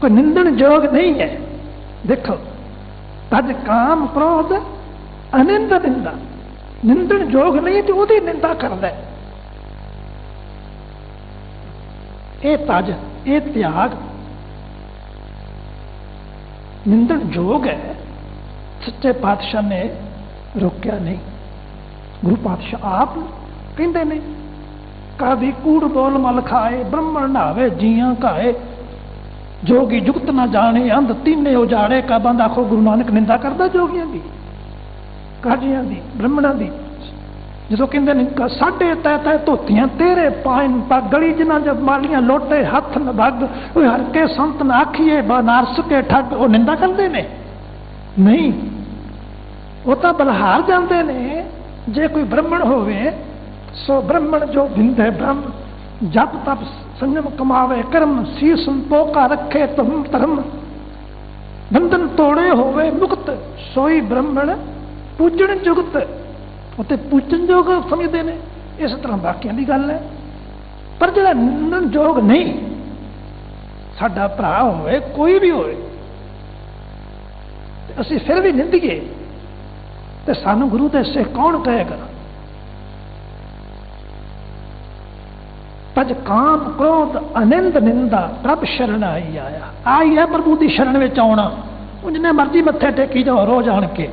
B: ਕੋਈ ਨਿੰਦਣ ਯੋਗ ਨਹੀਂ ਹੈ। ਦੇਖੋ ਅੱਜ ਕਾਮ ਕ੍ਰੋਧ ਅਨਿੰਦ ਨਿੰਦਾ, ਨਿੰਦਣ ਯੋਗ ਨਹੀਂ ਤੇ ਉਹਦੀ ਨਿੰਦਾ ਕਰਦਾ। ਇਹ ਤਜ, ਇਹ ਤਿਆਗ ਨਿੰਦਣ ਯੋਗ ਹੈ। ਸੱਚੇ ਪਾਤਸ਼ਾਹ ਨੇ ਰੋਕਿਆ ਨਹੀਂ। ਗੁਰੂ ਪਾਤਸ਼ਾਹ ਆਪ ਕਹਿੰਦੇ ਨੇ, ਕਾਦੀ ਕੂੜ ਬੋਲ ਮਲ ਖਾਏ, ਬ੍ਰਹਮਣ ਨਾਵੇ ਜੀਆਂ ਘਾਏ, ਜੋਗੀ ਜੁਗਤ ਨਾ ਜਾਣੇ, ਅੰਧ ਤੀਨੇ ਉਜਾੜੇ। ਕਾ ਬੰਦਾ ਆਖੋ ਗੁਰੂ ਨਾਨਕ ਨਿੰਦਾ ਕਰਦਾ ਜੋਗੀਆਂ ਦੀ, ਕਾਜੀਆਂ ਦੀ, ਬ੍ਰਹਮਣਾਂ ਦੀ। ਜਦੋਂ ਕਹਿੰਦੇ ਨੇ ਸਾਢੇ ਤੈ ਤੈ ਧੋਤੀਆਂ ਤੇਰੇ ਪਾਇਨ ਪਾ, ਗਲੀ ਜਿਨ੍ਹਾਂ ਜਬ ਮਾਲੀਆਂ ਲੋਟੇ ਹੱਥ ਨ ਭੱਗ, ਉਹ ਹਰ ਕੇ ਸੰਤ ਨਾ ਆਖੀਏ ਬਨਾਰਸ ਕੇ ਠੱਗ। ਉਹ ਨਿੰਦਾ ਕਰਦੇ ਨੇ? ਨਹੀਂ, ਉਹ ਤਾਂ ਬਲਹਾਰ ਜਾਂਦੇ ਨੇ। ਜੇ ਕੋਈ ਬ੍ਰਹਮਣ ਹੋਵੇ ਸੋ ਬ੍ਰਹਮਣ ਜੋ ਬਿੰਦੇ ਬ੍ਰਹਮ, ਜਪ ਤਪ ਸੰਜਮ ਕਮਾਵੇ ਕਰਮ, ਸੀਸ ਪੋਕਾ ਰੱਖੇ ਤੁਮ ਧਰਮ, ਬੰਧਨ ਤੋੜੇ ਹੋਵੇ ਮੁਕਤ, ਸੋਈ ਬ੍ਰਹਮਣ ਪੂਜਣ ਜੁਗਤ। ਉੱਥੇ ਪੂਜਣ ਯੋਗ ਸਮਝਦੇ ਨੇ। ਇਸ ਤਰ੍ਹਾਂ ਬਾਕੀਆਂ ਦੀ ਗੱਲ ਹੈ। ਪਰ ਜਿਹੜਾ ਨਿੰਦਣ ਯੋਗ ਨਹੀਂ, ਸਾਡਾ ਭਰਾ ਹੋਵੇ, ਕੋਈ ਵੀ ਹੋਵੇ, ਅਸੀਂ ਫਿਰ ਵੀ ਨਿੰਦੀਏ ਤੇ ਸਾਨੂੰ ਗੁਰੂ ਦੇ ਸਿੱਖ ਕੌਣ ਕਹੇਗਾ? ਤਜ ਕਾਮ ਕ੍ਰੋਧ ਅਨਿੰਦ ਨਿੰਦਾ, ਪ੍ਰਭ ਸ਼ਰਨ ਆਈ ਆਇਆ। ਆਈ ਹੈ ਪ੍ਰਭੂ ਦੀ ਸ਼ਰਨ ਵਿੱਚ ਆਉਣਾ। ਉਹ ਜਿੰਨੇ ਮਰਜ਼ੀ ਮੱਥੇ ਟੇਕੀ ਜਾਓ ਰੋਜ਼ ਆਣ ਕੇ,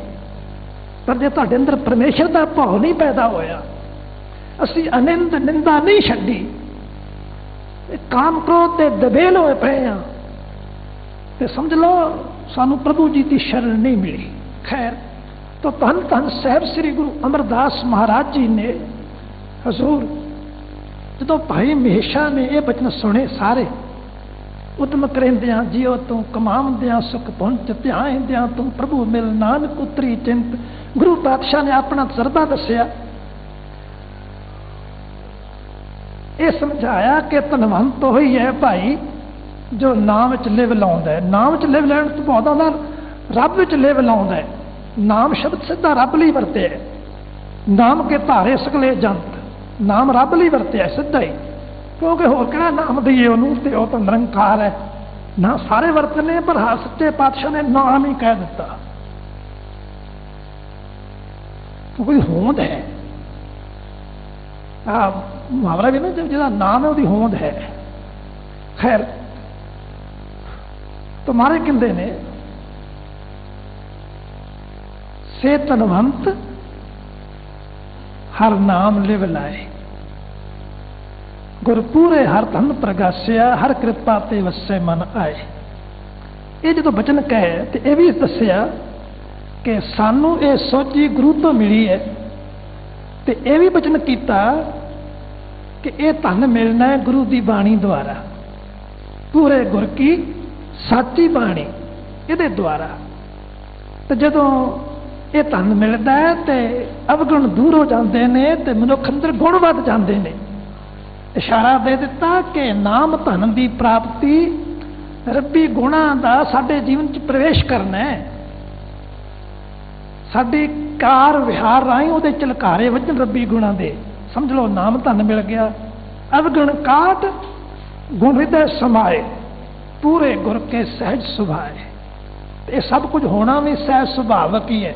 B: ਪਰ ਜੇ ਤੁਹਾਡੇ ਅੰਦਰ ਪਰਮੇਸ਼ਰ ਦਾ ਭਾਵ ਨਹੀਂ ਪੈਦਾ ਹੋਇਆ, ਅਸੀਂ ਅਨਿੰਦ ਨਿੰਦਾ ਨਹੀਂ ਛੱਡੀ, ਕਾਮ ਕ੍ਰੋਧ ਦੇ ਦਬੇਲ ਹੋਏ ਪਏ ਆ, ਤੇ ਸਮਝ ਲਓ ਸਾਨੂੰ ਪ੍ਰਭੂ ਜੀ ਦੀ ਸ਼ਰਨ ਨਹੀਂ ਮਿਲੀ। ਖੈਰ, ਤਾਂ ਧੰਨ ਧੰਨ ਸਾਹਿਬ ਸ੍ਰੀ ਗੁਰੂ ਅਮਰਦਾਸ ਮਹਾਰਾਜ ਜੀ ਨੇ ਹਜ਼ੂਰ ਜਦੋਂ ਭਾਈ ਮਹੇਸ਼ਾ ਨੇ ਇਹ ਬਚਨ ਸੁਣੇ, ਸਾਰੇ ਉਦਮ ਕਰਦਿਆਂ ਜਿਉ ਤੂੰ ਕਮਾਉਂਦਿਆਂ ਸੁਖ ਪਹੁੰਚ, ਧਿਆਇਂਦਿਆਂ ਤੂੰ ਪ੍ਰਭੂ ਮਿਲ, ਨਾਨਕ ਉਤਰੀ ਚਿੰਤ। ਗੁਰੂ ਪਾਤਸ਼ਾਹ ਨੇ ਆਪਣਾ ਤਜਰਬਾ ਦੱਸਿਆ, ਇਹ ਸਮਝਾਇਆ ਕਿ ਧਨਵੰਤ ਉਹੀ ਹੈ ਭਾਈ ਜੋ ਨਾਮ ਵਿੱਚ ਲਿਵ ਲਾਉਂਦਾ ਹੈ। ਨਾਮ ਵਿੱਚ ਲਿਵ ਲੈਣ ਤੋਂ ਬਾਅਦ ਉਹਦਾ ਰੱਬ ਵਿੱਚ ਲਿਵ ਲਾਉਂਦਾ ਹੈ। ਨਾਮ ਸ਼ਬਦ ਸਿੱਧਾ ਰੱਬ ਲਈ ਵਰਤਿਆ ਹੈ। ਨਾਮ ਕੇ ਧਾਰੇ ਸਕਲੇ ਜੰਤ, ਨਾਮ ਰੱਬ ਲਈ ਵਰਤਿਆ ਸਿੱਧਾ ਹੀ, ਕਿਉਂਕਿ ਹੋਰ ਕਿਹੜਾ ਨਾਮ ਦਈਏ ਉਹਨੂੰ, ਤੇ ਉਹ ਤਾਂ ਨਿਰੰਕਾਰ ਹੈ। ਨਾ ਸਾਰੇ ਵਰਤਨੇ, ਪਰ ਹਾਂ ਸੱਚੇ ਪਾਤਸ਼ਾਹ ਨੇ ਨਾਮ ਹੀ ਕਹਿ ਦਿੱਤਾ, ਕੋਈ ਹੋਂਦ ਹੈ। ਮੁਹਾਵਰਾ ਵੀ ਨਾ, ਜਿਹਦਾ ਨਾਮ ਹੈ ਉਹਦੀ ਹੋਂਦ ਹੈ। ਖੈਰ, ਤੁਮਾਰੇ ਕਹਿੰਦੇ ਨੇ ਸੇ ਧਨਵੰਤ ਹਰ ਨਾਮ ਲਿਵ ਲਾਏ, ਗੁਰ ਪੂਰੇ ਹਰ ਧਨ ਪ੍ਰਗਾਸਿਆ, ਹਰ ਕਿਰਪਾ ਤੇ ਵਸੇ ਮਨ ਆਏ। ਇਹ ਜਦੋਂ ਬਚਨ ਕਹੇ ਤੇ ਇਹ ਵੀ ਦੱਸਿਆ ਕਿ ਸਾਨੂੰ ਇਹ ਸੋਝੀ ਗੁਰੂ ਤੋਂ ਮਿਲੀ ਹੈ, ਤੇ ਇਹ ਵੀ ਬਚਨ ਕੀਤਾ ਕਿ ਇਹ ਧਨ ਮਿਲਣਾ ਹੈ ਗੁਰੂ ਦੀ ਬਾਣੀ ਦੁਆਰਾ, ਪੂਰੇ ਗੁਰ ਕੀ ਸਾਚੀ ਬਾਣੀ, ਇਹਦੇ ਦੁਆਰਾ। ਤੇ ਜਦੋਂ ਇਹ ਧਨ ਮਿਲਦਾ ਹੈ ਤੇ ਅਵਗੁਣ ਦੂਰ ਹੋ ਜਾਂਦੇ ਨੇ ਤੇ ਮਨੁੱਖ ਅੰਦਰ ਗੁਣ ਵੱਧ ਜਾਂਦੇ ਨੇ। ਇਸ਼ਾਰਾ ਦੇ ਦਿੱਤਾ ਕਿ ਨਾਮ ਧਨ ਦੀ ਪ੍ਰਾਪਤੀ ਰੱਬੀ ਗੁਣਾਂ ਦਾ ਸਾਡੇ ਜੀਵਨ 'ਚ ਪ੍ਰਵੇਸ਼ ਕਰਨਾ ਹੈ। ਸਾਡੀ ਕਾਰ ਵਿਹਾਰ ਰਾਹੀਂ ਉਹਦੇ ਝਲਕਾਰੇ ਵੱਜਣ ਰੱਬੀ ਗੁਣਾਂ ਦੇ। ਸਮਝ ਲਓ ਨਾਮ ਧਨ ਮਿਲ ਗਿਆ, ਅਵਗੁਣ ਕਾਟ ਗੁਣ ਹਿਰਦੈ ਸਮਾਏ, ਪੂਰੇ ਗੁਰ ਕੇ ਸਹਿਜ ਸੁਭਾਏ। ਇਹ ਸਭ ਕੁਝ ਹੋਣਾ ਵੀ ਸਹਿਜ ਸੁਭਾਵਕ ਹੀ ਹੈ।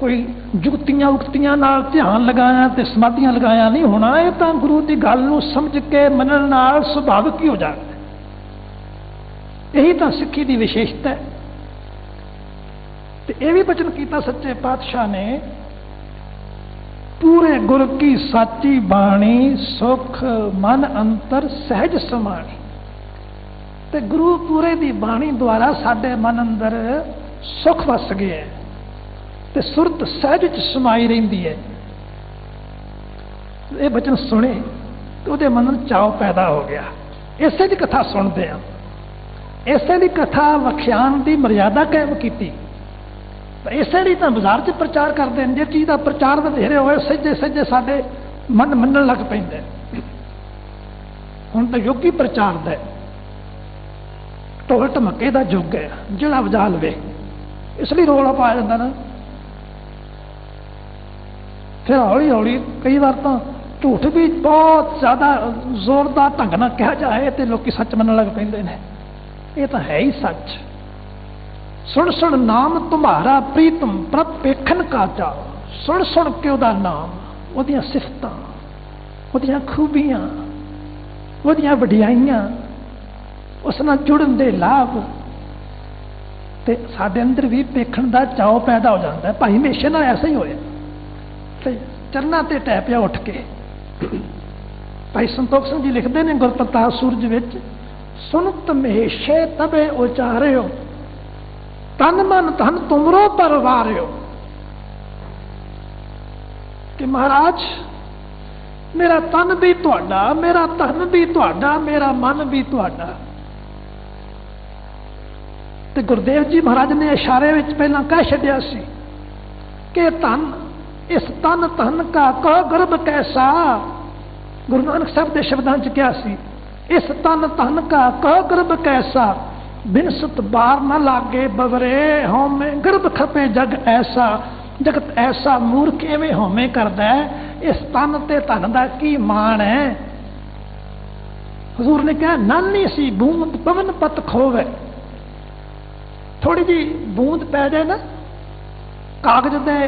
B: ਕੋਈ ਜੁਗਤੀਆਂ ਉਕਤੀਆਂ ਨਾਲ ਧਿਆਨ ਲਗਾਇਆ ਤੇ ਸਮਾਧੀਆਂ ਲਗਾਇਆ ਨਹੀਂ ਹੋਣਾ। ਇਹ ਤਾਂ ਗੁਰੂ ਦੀ ਗੱਲ ਨੂੰ ਸਮਝ ਕੇ ਮੰਨਣ ਨਾਲ ਸੁਭਾਵਕ ਹੀ ਹੋ ਜਾਂਦਾ। ਇਹੀ ਤਾਂ ਸਿੱਖੀ ਦੀ ਵਿਸ਼ੇਸ਼ਤਾ ਹੈ। ਤੇ ਇਹ ਵੀ ਬਚਨ ਕੀਤਾ ਸੱਚੇ ਪਾਤਸ਼ਾਹ ਨੇ, ਪੂਰੇ ਗੁਰ ਕੀ ਸਾਚੀ ਬਾਣੀ, ਸੁਖ ਮਨ ਅੰਤਰ ਸਹਿਜ ਸਮਾਣੀ। ਤੇ ਗੁਰੂ ਪੂਰੇ ਦੀ ਬਾਣੀ ਦੁਆਰਾ ਸਾਡੇ ਮਨ ਅੰਦਰ ਸੁਖ ਵਸ ਗਿਆ ਹੈ ਤੇ ਸੁਰਤ ਸਹਿਜ ਚ ਸਮਾਈ ਰਹਿੰਦੀ ਹੈ। ਇਹ ਬਚਨ ਸੁਣੇ ਤੇ ਉਹਦੇ ਮਨ ਨੂੰ ਚਾਅ ਪੈਦਾ ਹੋ ਗਿਆ। ਇਸੇ ਦੀ ਕਥਾ ਸੁਣਦੇ ਆ। ਇਸੇ ਦੀ ਕਥਾ ਵਿਖਿਆਨ ਦੀ ਮਰਿਆਦਾ ਕਾਇਮ ਕੀਤੀ। ਇਸੇ ਲਈ ਤਾਂ ਬਾਜ਼ਾਰ 'ਚ ਪ੍ਰਚਾਰ ਕਰਦੇ ਨੇ। ਜੇ ਚੀਜ਼ ਦਾ ਪ੍ਰਚਾਰ ਵਧੇਰੇ ਹੋਏ ਸੱਜੇ ਸੱਜੇ ਸਾਡੇ ਮਨ ਮੰਨਣ ਲੱਗ ਪੈਂਦੇ। ਹੁਣ ਤਾਂ ਯੁੱਗ ਹੀ ਪ੍ਰਚਾਰ ਦਾ, ਢੋਲ ਢਮੱਕੇ ਦਾ ਯੁੱਗ ਹੈ, ਜਿਹੜਾ ਵਜਾ ਲਵੇ। ਇਸ ਲਈ ਰੌਲਾ ਪਾਇਆ ਜਾਂਦਾ ਨਾ। ਫਿਰ ਹੌਲੀ ਹੌਲੀ ਕਈ ਵਾਰ ਤਾਂ ਝੂਠ ਵੀ ਬਹੁਤ ਜ਼ਿਆਦਾ ਜ਼ੋਰਦਾਰ ਢੰਗ ਨਾਲ ਕਿਹਾ ਜਾਏ ਤੇ ਲੋਕੀ ਸੱਚ ਮੰਨਣ ਲੱਗ ਪੈਂਦੇ ਨੇ। ਇਹ ਤਾਂ ਹੈ ਹੀ ਸੱਚ। ਸੁਣ ਸੁਣ ਨਾਮ ਤੁਮਾਰਾ ਪ੍ਰੀਤਮ ਪ੍ਰਭ ਵੇਖਣ ਕਾ ਚਾਓ। ਸੁਣ ਸੁਣ ਕੇ ਉਹਦਾ ਨਾਮ, ਉਹਦੀਆਂ ਸਿਫਤਾਂ, ਉਹਦੀਆਂ ਖੂਬੀਆਂ, ਉਹਦੀਆਂ ਵਡਿਆਈਆਂ, ਉਸ ਨਾਲ ਜੁੜਨ ਦੇ ਲਾਭ, ਤੇ ਸਾਡੇ ਅੰਦਰ ਵੀ ਵੇਖਣ ਦਾ ਚਾਅ ਪੈਦਾ ਹੋ ਜਾਂਦਾ। ਭਾਈ ਹਮੇਸ਼ਾ ਨਾਲ ਐਸਾ ਹੀ ਹੋਇਆ ਤੇ ਚਰਨਾਂ ਤੇ ਟਹਿ ਪਿਆ ਉੱਠ ਕੇ। ਭਾਈ ਸੰਤੋਖ ਸਿੰਘ ਜੀ ਲਿਖਦੇ ਨੇ ਗੁਰਪ੍ਰਤਾਪ ਸੂਰਜ ਵਿੱਚ, ਸੁਨਤ ਮਹੇਸ਼ੇ ਤਬੇ ਉਚਾਰਿਓ ਤਨ ਮਨ ਧਨ ਤੁਮਰੋ ਪਰਵਾਰਿਓ। ਕਿ ਮਹਾਰਾਜ ਮੇਰਾ ਤਨ ਵੀ ਤੁਹਾਡਾ, ਮੇਰਾ ਧਨ ਵੀ ਤੁਹਾਡਾ, ਮੇਰਾ ਮਨ ਵੀ ਤੁਹਾਡਾ। ਤੇ ਗੁਰਦੇਵ ਜੀ ਮਹਾਰਾਜ ਨੇ ਇਸ਼ਾਰੇ ਵਿੱਚ ਪਹਿਲਾਂ ਕਹਿ ਛੱਡਿਆ ਸੀ ਕਿ ਧਨ ਇਸ ਤਨ ਧਨ ਕਾ ਕਹ ਗਰਭ ਕੈਸਾ। ਗੁਰੂ ਨਾਨਕ ਸਾਹਿਬ ਦੇ ਸ਼ਬਦਾਂ 'ਚ ਕਿਹਾ ਸੀ, ਇਸ ਤਨ ਧਨ ਕਾ ਕਹ ਗਰਭ ਕੈਸਾ। ਬਿਨਸਤ ਬਾਰ ਨਾ ਲਾਗੇ ਬਵਰੇ ਹਉਮੈ ਗਰਭ ਖਪੇ ਜਗ ਐਸਾ। ਜਗਤ ਐਸਾ ਮੂਰਖ ਐਵੇਂ ਹਉਮੈ ਕਰਦਾ ਹੈ, ਇਸ ਤਨ ਤੇ ਧਨ ਦਾ ਕੀ ਮਾਣ ਹੈ। ਹਜ਼ੂਰ ਨੇ ਕਿਹਾ, ਨਾਨੀ ਸੀ ਬੂੰਦ ਪਵਨ ਪਤ ਖੋਵੇ। ਥੋੜੀ ਜੀ ਬੂੰਦ ਪੈ ਜਾਏ ਨਾ ਕਾਗਜ਼ ਦੇ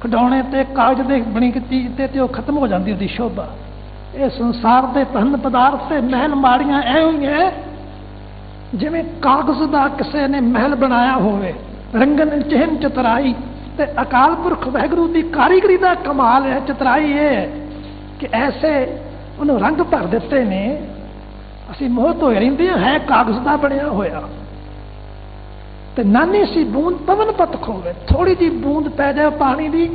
B: ਖਿਡੌਣੇ ਤੇ, ਕਾਗਜ਼ ਦੇ ਬਣੀ ਚੀਜ਼ ਤੇ ਉਹ ਖਤਮ ਹੋ ਜਾਂਦੀ ਉਹਦੀ ਸ਼ੋਭਾ। ਇਹ ਸੰਸਾਰ ਦੇ ਧਨ ਪਦਾਰਥ ਤੇ ਮਹਿਲ ਮਾੜੀਆਂ ਐਵੇਂ ਹੀ ਹੈ ਜਿਵੇਂ ਕਾਗਜ਼ ਦਾ ਕਿਸੇ ਨੇ ਮਹਿਲ ਬਣਾਇਆ ਹੋਵੇ। ਰੰਗਨ ਚਿਹਨ ਚਤਰਾਈ, ਤੇ ਅਕਾਲ ਪੁਰਖ ਵਾਹਿਗੁਰੂ ਦੀ ਕਾਰੀਗਰੀ ਦਾ ਕਮਾਲ ਹੈ। ਚਤਰਾਈ ਇਹ ਹੈ ਕਿ ਐਸੇ ਉਹਨੂੰ ਰੰਗ ਭਰ ਦਿੱਤੇ ਨੇ, ਅਸੀਂ ਮੋਹਿਤ ਹੋਏ ਰਹਿੰਦੇ ਹਾਂ, ਹੈ ਕਾਗਜ਼ ਦਾ ਬਣਿਆ ਹੋਇਆ। ਤੇ ਨਾਨੀ ਸੀ ਬੂੰਦ ਪਵਨ ਪਤ ਖੋਵੇ। ਥੋੜੀ ਜਿਹੀ ਬੂੰਦ ਪੈ ਜਾਏ ਪਾਣੀ ਦੀ,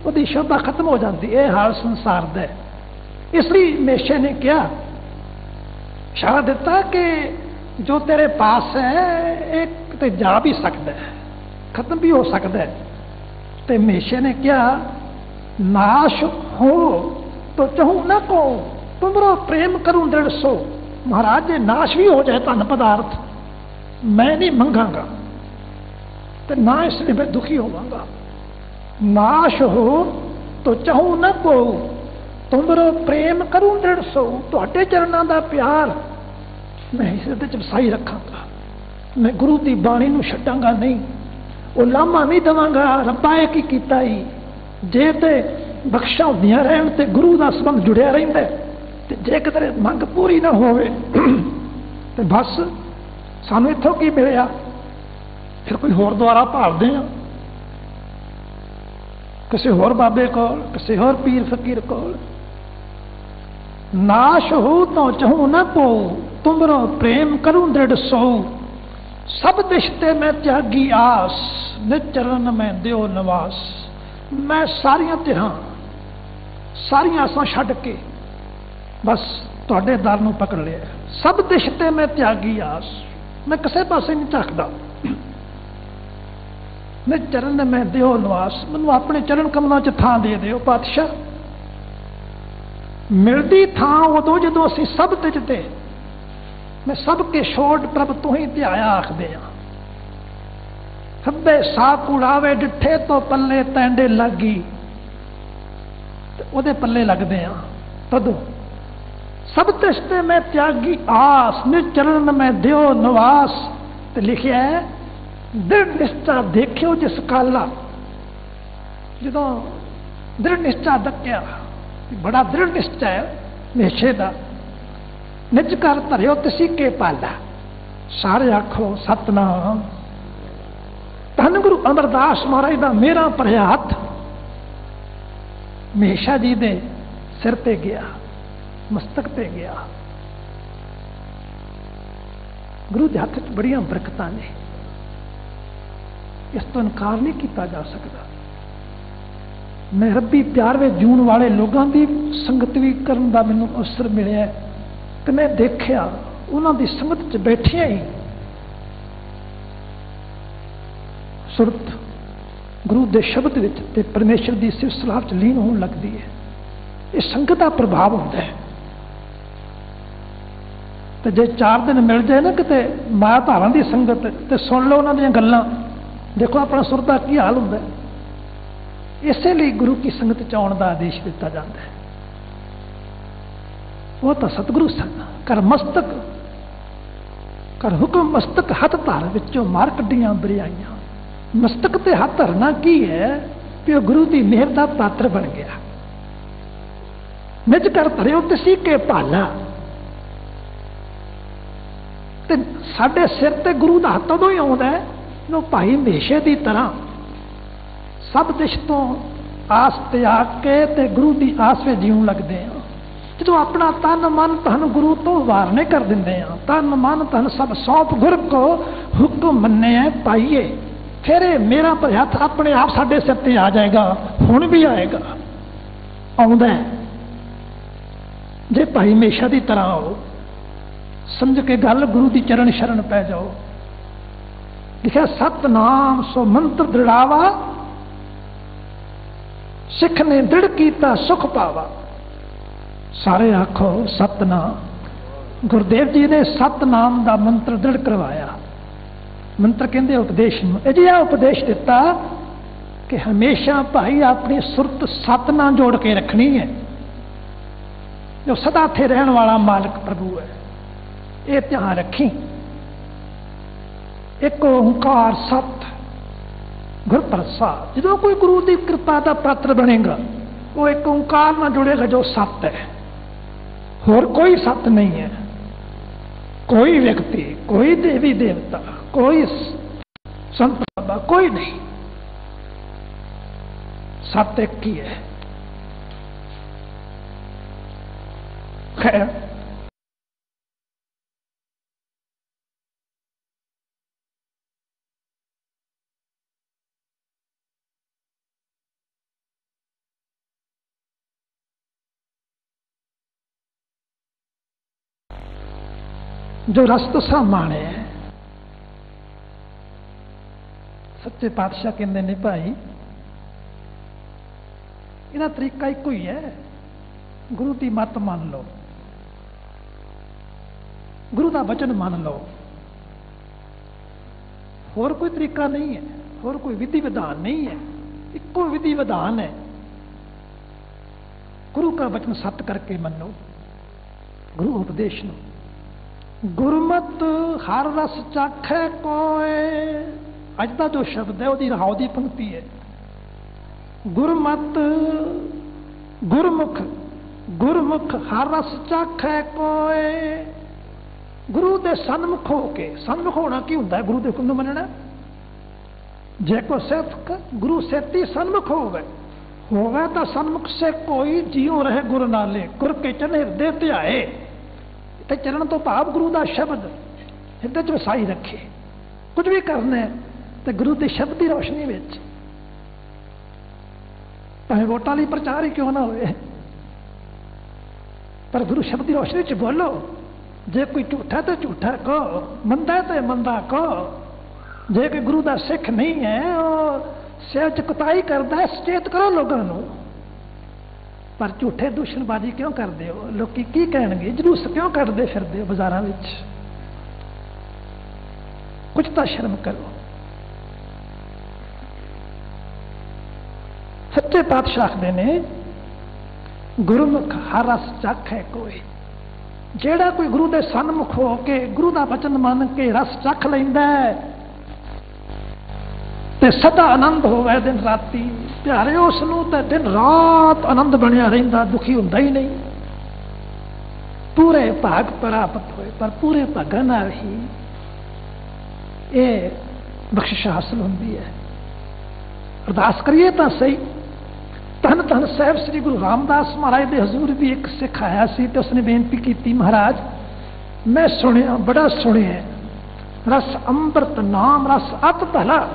B: ਉਹਦੀ ਸ਼ੋਭਾ ਖਤਮ ਹੋ ਜਾਂਦੀ। ਇਹ ਹਾਲ ਸੰਸਾਰ ਦਾ। ਇਸ ਲਈ ਮੇਸ਼ੇ ਨੇ ਕਿਹਾ, ਇਸ਼ਾਰਾ ਦਿੱਤਾ ਕਿ ਜੋ ਤੇਰੇ ਪਾਸ ਹੈ ਇਹ ਕਿਤੇ ਜਾ ਵੀ ਸਕਦਾ ਹੈ, ਖਤਮ ਵੀ ਹੋ ਸਕਦਾ ਹੈ। ਤੇ ਮੇਸ਼ੇ ਨੇ ਕਿਹਾ, ਨਾਸ਼ ਹੋ ਤੋ ਚਾਹੂ ਨਾ ਕੋ ਤੁਮਰੋ ਪ੍ਰੇਮ ਕਰੂੰ ਦ੍ਰਿੜ ਸੋ। ਮਹਾਰਾਜ ਜੇ ਨਾਸ਼ ਵੀ ਹੋ ਜਾਏ ਧਨ ਪਦਾਰਥ, ਮੈਂ ਨਹੀਂ ਮੰਗਾਂਗਾ ਤੇ ਨਾ ਇਸ ਲਈ ਮੈਂ ਦੁਖੀ ਹੋਵਾਂਗਾ। ਨਾਸ਼ ਹੋ ਤੋ ਚਾਹੂ ਨਾ ਕੋ ਤੁਮਰੋ ਪ੍ਰੇਮ ਕਰੂੰ ਦ੍ਰਿੜ ਸੋ। ਤੁਹਾਡੇ ਚਰਨਾਂ ਦਾ ਪਿਆਰ ਮੈਂ ਇਸ ਦੇ ਚ ਵਸਾਈ ਰੱਖਾਂਗਾ। ਮੈਂ ਗੁਰੂ ਦੀ ਬਾਣੀ ਨੂੰ ਛੱਡਾਂਗਾ ਨਹੀਂ, ਉਹ ਲਾਮਾ ਨਹੀਂ ਦੇਵਾਂਗਾ। ਰੱਬਾ ਇਹ ਕੀ ਕੀਤਾ ਹੀ, ਜੇ ਤੇ ਬਖਸ਼ਾਂ ਹੁੰਦੀਆਂ ਰਹਿਣ ਤੇ ਗੁਰੂ ਦਾ ਸੰਬੰਧ ਜੁੜਿਆ ਰਹਿੰਦਾ, ਤੇ ਜੇ ਕਿਤੇ ਮੰਗ ਪੂਰੀ ਨਾ ਹੋਵੇ ਤੇ ਬਸ ਸਾਨੂੰ ਇੱਥੋਂ ਕੀ ਮਿਲਿਆ। ਫਿਰ ਕੋਈ ਹੋਰ ਦੁਆਰਾ ਭਾਲਦੇ ਹਾਂ, ਕਿਸੇ ਹੋਰ ਬਾਬੇ ਕੋਲ, ਕਿਸੇ ਹੋਰ ਪੀਰ ਫਕੀਰ ਕੋਲ। ਨਾਸ਼ ਹੋ ਤਾਂ ਚਾਹੂ ਨਾ ਪੋ ਤੁਮਰੋ ਪ੍ਰੇਮ ਕਰੂੰ ਦ੍ਰਿੜ ਸੋ। ਸਭ ਦਿਸ਼ ਤੇ ਮੈਂ ਤਿਆਗੀ ਆਸ, ਨਿਚਰਨ ਮੈਂ ਦਿਓ ਨਿਵਾਸ। ਮੈਂ ਸਾਰੀਆਂ ਧਿਰਾਂ, ਸਾਰੀਆਂ ਆਸਾਂ ਛੱਡ ਕੇ ਬਸ ਤੁਹਾਡੇ ਦਰ ਨੂੰ ਪਕੜ ਲਿਆ। ਸਭ ਦਿਸ਼ ਤੇ ਮੈਂ ਤਿਆਗੀ ਆਸ, ਮੈਂ ਕਿਸੇ ਪਾਸੇ ਨਹੀਂ ਝਾਕਦਾ। ਨਿਚਰਨ ਮੈਂ ਦਿਓ ਨਿਵਾਸ, ਮੈਨੂੰ ਆਪਣੇ ਚਰਨ ਕਮਲਾਂ 'ਚ ਥਾਂ ਦੇ ਦਿਓ ਪਾਤਸ਼ਾਹ। ਮਿਲਦੀ ਥਾਂ ਉਦੋਂ ਜਦੋਂ ਅਸੀਂ ਸਭ ਤਿਜਦੇ, ਮੈਂ ਸਭ ਕੇ ਛੋੜ ਪ੍ਰਭ ਤੂੰ ਹੀ ਧਿਆਇਆ ਆਖਦੇ ਹਾਂ। ਖੱਬੇ ਸਾਹ ਉਡਾਵੇ ਡਿੱਠੇ ਤੋਂ ਪੱਲੇ ਤੈਂਡੇ ਲੱਗੀ, ਤੇ ਉਹਦੇ ਪੱਲੇ ਲੱਗਦੇ ਆ ਤਦੋਂ। ਸਭ ਤਿਸ਼ਤੇ ਮੈਂ ਤਿਆਗੀ ਆਸ, ਨਿਚਰਨ ਮੈਂ ਦਿਓ ਨਿਵਾਸ। ਤੇ ਲਿਖਿਆ ਹੈ, ਦ੍ਰਿੜ ਨਿਸ਼ਚਾ ਦੇਖਿਓ ਜਿਸ ਕਾਲਾ। ਜਦੋਂ ਦ੍ਰਿੜ ਨਿਸ਼ਚਾ ਦੱਕਿਆ, ਬੜਾ ਦ੍ਰਿੜ ਨਿਸ਼ਚਾ ਹੈ ਮੇਸ਼ੇ ਦਾ। ਨਿਜ ਕਰ ਧਰਿਓ ਤਿਸੀ ਕੇ ਪਾਲਾ, ਸਾਰੇ ਆਖੋ ਸਤਨਾਮ। ਧੰਨ ਗੁਰੂ ਅਮਰਦਾਸ ਮਹਾਰਾਜ ਦਾ ਮੇਰਾ ਭਰਿਆ ਹੱਥ ਮੇਸ਼ਾ ਜੀ ਦੇ ਸਿਰ ਤੇ ਗਿਆ, ਮਸਤਕ ਤੇ ਗਿਆ। ਗੁਰੂ ਦੇ ਹੱਥ 'ਚ ਬੜੀਆਂ ਬਰਕਤਾਂ ਨੇ, ਇਸ ਤੋਂ ਇਨਕਾਰ ਨਹੀਂ ਕੀਤਾ ਜਾ ਸਕਦਾ। ਮੈਂ ਰੱਬੀ ਪਿਆਰ ਵਿੱਚ ਜੂਣ ਵਾਲੇ ਲੋਕਾਂ ਦੀ ਸੰਗਤ ਵੀ ਕਰਨ ਦਾ ਮੈਨੂੰ ਅਵਸਰ ਮਿਲਿਆ, ਤੇ ਮੈਂ ਦੇਖਿਆ ਉਹਨਾਂ ਦੀ ਸੰਗਤ 'ਚ ਬੈਠਿਆਂ ਹੀ ਸੁਰਤ ਗੁਰੂ ਦੇ ਸ਼ਬਦ ਵਿੱਚ ਤੇ ਪਰਮੇਸ਼ਰ ਦੀ ਸਿਫਤ ਸਲਾਹ 'ਚ ਲੀਨ ਹੋਣ ਲੱਗਦੀ ਹੈ। ਇਹ ਸੰਗਤ ਦਾ ਪ੍ਰਭਾਵ ਹੁੰਦਾ ਹੈ। ਤੇ ਜੇ 4 ਦਿਨ ਮਿਲ ਜਾਏ ਨਾ ਕਿਤੇ ਮਾਇਆ ਧਾਰਾਂ ਦੀ ਸੰਗਤ ਤੇ ਸੁਣ ਲਓ ਉਹਨਾਂ ਦੀਆਂ ਗੱਲਾਂ, ਦੇਖੋ ਆਪਣਾ ਸੁਰਤ ਦਾ ਕੀ ਹਾਲ ਹੁੰਦਾ ਹੈ। ਇਸੇ ਲਈ ਗੁਰੂ ਕੀ ਸੰਗਤ 'ਚ ਆਉਣ ਦਾ ਆਦੇਸ਼ ਦਿੱਤਾ ਜਾਂਦਾ ਹੈ। ਉਹ ਤਾਂ ਸਤਿਗੁਰੂ ਸਨ। ਕਰ ਮਸਤਕ ਕਰ ਹੁਕਮ ਮਸਤਕ ਹੱਥ ਧਾਰ ਵਿੱਚੋਂ ਮਾਰ ਕੱਢੀਆਂ ਬਰਿਆਈਆਂ। ਮਸਤਕ ਤੇ ਹੱਥ ਧਰਨਾ ਕੀ ਹੈ ਕਿ ਉਹ ਗੁਰੂ ਦੀ ਮਿਹਰ ਦਾ ਪਾਤਰ ਬਣ ਗਿਆ। ਨਿਜ ਕਰ ਧਰਿਓ ਤਿਸੀ ਕੇ ਭਾਲਾ। ਤੇ ਸਾਡੇ ਸਿਰ ਤੇ ਗੁਰੂ ਦਾ ਹੱਥ ਉਦੋਂ ਹੀ ਆਉਂਦਾ ਹੈ ਜਦੋਂ ਭਾਈ ਹਮੇਸ਼ਾ ਦੀ ਤਰ੍ਹਾਂ ਸਭ ਦਿਸ਼ ਤੋਂ ਆਸ ਤਿਆਗ ਕੇ ਤੇ ਗੁਰੂ ਦੀ ਆਸ ਵਿੱਚ ਜਿਉਣ ਲੱਗਦੇ ਆ। ਜਦੋਂ ਆਪਣਾ ਤਨ ਮਨ ਧਨ ਗੁਰੂ ਤੋਂ ਵਾਰਨੇ ਕਰ ਦਿੰਦੇ ਆ, ਤਨ ਮਨ ਧਨ ਸਭ ਸੌਂਪ ਗੁਰ ਕੋ ਹੁਕਮ ਮੰਨੇ ਪਾਈਏ, ਫਿਰ ਇਹ ਮੇਰਾ ਭਰਿਆ ਹੱਥ ਆਪਣੇ ਆਪ ਸਾਡੇ ਸਿਰ ਤੇ ਆ ਜਾਏਗਾ। ਹੁਣ ਵੀ ਆਏਗਾ, ਆਉਂਦਾ ਹੈ। ਜੇ ਭਾਈ ਹਮੇਸ਼ਾ ਦੀ ਤਰ੍ਹਾਂ ਆਓ, ਸਮਝ ਕੇ ਗੱਲ ਗੁਰੂ ਦੀ ਚਰਨ ਸ਼ਰਨ ਪੈ ਜਾਓ। ਲਿਖਿਆ ਸਤਨਾਮ ਸੋ ਮੰਤਰ ਦ੍ਰਿੜਾਵਾ, ਸਿੱਖ ਨੇ ਦ੍ਰਿੜ ਕੀਤਾ ਸੁਖ ਪਾਵਾ। ਸਾਰੇ ਆਖੋ ਸਤਨਾਮ। ਗੁਰਦੇਵ ਜੀ ਨੇ ਸਤਨਾਮ ਦਾ ਮੰਤਰ ਦ੍ਰਿੜ ਕਰਵਾਇਆ। ਮੰਤਰ ਕਹਿੰਦੇ ਉਪਦੇਸ਼ ਨੂੰ ਅਜਿਹਾ ਉਪਦੇਸ਼ ਦਿੱਤਾ ਕਿ ਹਮੇਸ਼ਾ ਭਾਈ ਆਪਣੀ ਸੁਰਤ ਸਤ ਨਾਲ ਜੋੜ ਕੇ ਰੱਖਣੀ ਹੈ। ਜੋ ਸਦਾ ਇੱਥੇ ਰਹਿਣ ਵਾਲਾ ਮਾਲਕ ਪ੍ਰਭੂ ਹੈ, ਇਹ ਧਿਆਨ ਰੱਖੀ। ਇੱਕ ਓਂਕਾਰ ਸਤ ਗੁਰ ਪ੍ਰਸਾਦ। ਜਦੋਂ ਕੋਈ ਗੁਰੂ ਦੀ ਕਿਰਪਾ ਦਾ ਪਾਤਰ ਬਣੇਗਾ, ਉਹ ਇੱਕ ਓਂਕਾਰ ਨਾਲ ਜੁੜੇਗਾ ਜੋ ਸਤ ਹੈ। ਹੋਰ ਕੋਈ ਸਤ ਨਹੀਂ ਹੈ। ਕੋਈ ਵਿਅਕਤੀ, ਕੋਈ ਦੇਵੀ ਦੇਵਤਾ, ਕੋਈ ਸੰਤ ਬਾਬਾ, ਕੋਈ ਨਹੀਂ। ਸਤ ਇੱਕ ਹੀ ਹੈ। ਖੈਰ, ਜੋ ਰਸ ਤੁਸਾਂ ਮਾਣਿਆ, ਸੱਚੇ ਪਾਤਸ਼ਾਹ ਕਹਿੰਦੇ ਨੇ ਭਾਈ ਇਹਦਾ ਤਰੀਕਾ ਇੱਕੋ ਹੀ ਹੈ। ਗੁਰੂ ਦੀ ਮੱਤ ਮੰਨ ਲਓ, ਗੁਰੂ ਦਾ ਵਚਨ ਮੰਨ ਲਓ। ਹੋਰ ਕੋਈ ਤਰੀਕਾ ਨਹੀਂ ਹੈ, ਹੋਰ ਕੋਈ ਵਿਧੀ ਵਿਧਾਨ ਨਹੀਂ ਹੈ। ਇੱਕੋ ਵਿਧੀ ਵਿਧਾਨ ਹੈ। ਗੁਰੂ ਦਾ ਵਚਨ ਸੱਤ ਕਰਕੇ ਮੰਨੋ, ਗੁਰੂ ਉਪਦੇਸ਼ ਨੂੰ। ਗੁਰਮਤ ਹਰ ਰਸ ਚਾਖੈ ਕੋਏ, ਅੱਜ ਦਾ ਜੋ ਸ਼ਬਦ ਹੈ ਉਹਦੀ ਰਹਾਉ ਦੀ ਪੰਕਤੀ ਹੈ। ਗੁਰਮਤ ਗੁਰਮੁਖ, ਗੁਰਮੁਖ ਹਰ ਰਸ ਚਾਖੈ ਕੋਏ। ਗੁਰੂ ਦੇ ਸਨਮੁਖ ਹੋ ਕੇ, ਸਨਮੁਖ ਹੋਣਾ ਕੀ ਹੁੰਦਾ ਹੈ? ਗੁਰੂ ਦੇ ਹੁਕਮ ਨੂੰ ਮੰਨਣਾ। ਜੇ ਕੋ ਸਿੱਖ ਗੁਰੂ ਸੇਤੀ ਸਨਮੁਖ ਹੋਵੇ ਤਾਂ ਸਨਮੁਖ ਸੇ ਕੋਈ ਜਿਉ ਰਹੇ ਗੁਰ ਨਾਲੇ, ਗੁਰ ਕੇ ਚਰਨ ਹਿਰਦੇ ਧਿਆਏ। ਤੇ ਚਰਨ ਤੋਂ ਭਾਵ ਗੁਰੂ ਦਾ ਸ਼ਬਦ ਹਿਰਦੇ ਚ ਵਸਾਈ ਰੱਖੇ। ਕੁਝ ਵੀ ਕਰਨਾ ਹੈ ਤੇ ਗੁਰੂ ਦੇ ਸ਼ਬਦ ਦੀ ਰੋਸ਼ਨੀ ਵਿੱਚ, ਭਾਵੇਂ ਵੋਟਾਂ ਲਈ ਪ੍ਰਚਾਰ ਹੀ ਕਿਉਂ ਨਾ ਹੋਵੇ, ਪਰ ਗੁਰੂ ਸ਼ਬਦ ਦੀ ਰੋਸ਼ਨੀ ਚ ਬੋਲੋ। ਜੇ ਕੋਈ ਝੂਠਾ ਤੇ ਝੂਠਾ ਕਹੋ, ਮੰਦਾ ਤੇ ਮੰਦਾ ਕਹੋ। ਜੇ ਕੋਈ ਗੁਰੂ ਦਾ ਸਿੱਖ ਨਹੀਂ ਹੈ, ਉਹ ਸਿਰ ਚ ਕੁਤਾਈ ਕਰਦਾ ਹੈ, ਸੁਚੇਤ ਕਰੋ ਲੋਕਾਂ ਨੂੰ। ਪਰ ਝੂਠੇ ਦੂਸ਼ਣਬਾਜ਼ੀ ਕਿਉਂ ਕਰਦੇ ਹੋ? ਲੋਕੀ ਕੀ ਕਹਿਣਗੇ? ਜਲੂਸ ਕਿਉਂ ਕੱਢਦੇ ਫਿਰਦੇ ਹੋ ਬਾਜ਼ਾਰਾਂ ਵਿੱਚ? ਕੁਝ ਤਾਂ ਸ਼ਰਮ ਕਰੋ। ਸੱਚੇ ਪਾਤਸ਼ਾਹ ਆਖਦੇ ਨੇ ਗੁਰਮੁਖ ਹਰ ਰਸ ਚਾਖੈ ਕੋਈ। ਜਿਹੜਾ ਕੋਈ ਗੁਰੂ ਦੇ ਸਨਮੁਖ ਹੋ ਕੇ ਗੁਰੂ ਦਾ ਵਚਨ ਮੰਨ ਕੇ ਰਸ ਚੱਖ ਲੈਂਦਾ ਹੈ ਤੇ ਸਦਾ ਆਨੰਦ ਹੋਵੇ ਦਿਨ ਰਾਤੀ, ਪਿਆਰੇ ਉਸ ਨੂੰ ਤਾਂ ਦਿਨ ਰਾਤ ਆਨੰਦ ਬਣਿਆ ਰਹਿੰਦਾ, ਦੁਖੀ ਹੁੰਦਾ ਹੀ ਨਹੀਂ। ਪੂਰੇ ਭਾਗ ਪ੍ਰਾਪਤ ਹੋਏ, ਪਰ ਪੂਰੇ ਭਾਗਾਂ ਨਾਲ ਹੀ ਇਹ ਬਖਸ਼ਿਸ਼ ਹਾਸਲ ਹੁੰਦੀ ਹੈ। ਅਰਦਾਸ ਕਰੀਏ ਤਾਂ ਸਹੀ। ਧੰਨ ਧੰਨ ਸਾਹਿਬ ਸ੍ਰੀ ਗੁਰੂ ਰਾਮਦਾਸ ਮਹਾਰਾਜ ਦੇ ਹਜ਼ੂਰ ਵੀ ਇੱਕ ਸਿੱਖ ਆਇਆ ਸੀ ਤੇ ਉਸਨੇ ਬੇਨਤੀ ਕੀਤੀ, ਮਹਾਰਾਜ ਮੈਂ ਸੁਣਿਆ, ਬੜਾ ਸੁਣਿਆ, ਰਸ ਅੰਮ੍ਰਿਤ ਨਾਮ ਰਸ ਅਤ ਭਲਾ,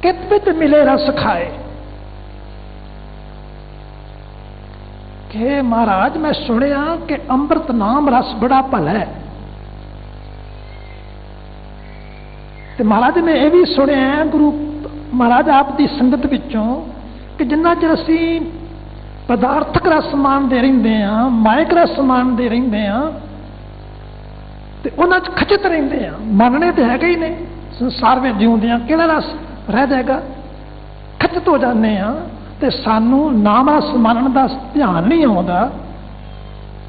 B: ਕਿਤ ਬਿਤ ਮਿਲੇ ਰਸ ਖਾਏ। ਕਿ ਮਹਾਰਾਜ ਮੈਂ ਸੁਣਿਆ ਕਿ ਅੰਮ੍ਰਿਤ ਨਾਮ ਰਸ ਬੜਾ ਭਲਾ ਹੈ, ਤੇ ਮਹਾਰਾਜ ਨੇ ਇਹ ਵੀ ਸੁਣਿਆ ਗੁਰੂ ਮਹਾਰਾਜ ਆਪ ਦੀ ਸੰਗਤ ਵਿੱਚੋਂ ਕਿ ਜਿੰਨਾ ਚਿਰ ਅਸੀਂ ਪਦਾਰਥਕ ਰਸ ਮਾਣਦੇ ਰਹਿੰਦੇ ਹਾਂ, ਮਾਇਕ ਰਸ ਮਾਣਦੇ ਰਹਿੰਦੇ ਹਾਂ, ਤੇ ਉਹਨਾਂ 'ਚ ਖਚਿਤ ਰਹਿੰਦੇ ਹਾਂ। ਮੰਨਣੇ ਤੇ ਹੈਗੇ ਹੀ ਨੇ, ਸੰਸਾਰ ਵਿੱਚ ਜਿਉਂਦਿਆਂ ਕਿਹੜਾ ਰਸ ਰਹਿ ਜਾਏਗਾ, ਖਚਿਤ ਹੋ ਜਾਂਦੇ ਹਾਂ। ਤੇ ਸਾਨੂੰ ਨਾਮ ਰਸ ਮੰਨਣ ਦਾ ਧਿਆਨ ਨਹੀਂ ਆਉਂਦਾ।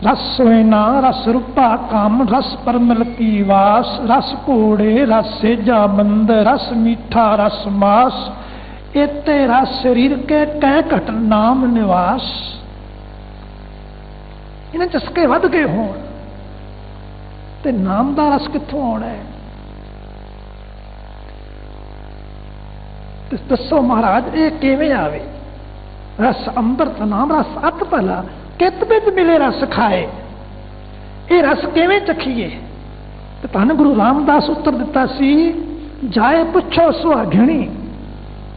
B: ਰਸ ਸੋਇਨਾ ਰਸ ਰੂਪਾ ਕੰਮ, ਰਸ ਪਰਮਲ ਕੀ ਵਾਸ, ਰਸ ਘੋੜੇ ਰਸ ਸੇਜਾ ਮੰਦ, ਰਸ ਮੀਠਾ ਰਸ ਮਾਸ, ਇਤੇ ਰਸ ਸਰੀਰ ਕੇ ਕਹਿ ਘਟ ਨਾਮ ਨਿਵਾਸ। ਇਹਨਾਂ ਚਸਕੇ ਵੱਧ ਗਏ ਹੋਣ ਤੇ ਨਾਮ ਦਾ ਰਸ ਕਿੱਥੋਂ ਆਉਣਾ ਹੈ? ਤੇ ਦੱਸੋ ਮਹਾਰਾਜ ਇਹ ਕਿਵੇਂ ਆਵੇ? ਰਸ ਅੰਮ੍ਰਿਤ ਨਾਮ ਰਸ ਅਤ ਭਲਾ, ਕਿਤ ਵਿੱਚ ਮਿਲੇ ਰਸ ਖਾਏ। ਇਹ ਰਸ ਕਿਵੇਂ ਚਖੀਏ? ਤੇ ਧੰਨ ਗੁਰੂ ਰਾਮਦਾਸ ਉੱਤਰ ਦਿੱਤਾ ਸੀ, ਜਾਏ ਪੁੱਛੋ ਸੁਹਾਗਣੀ,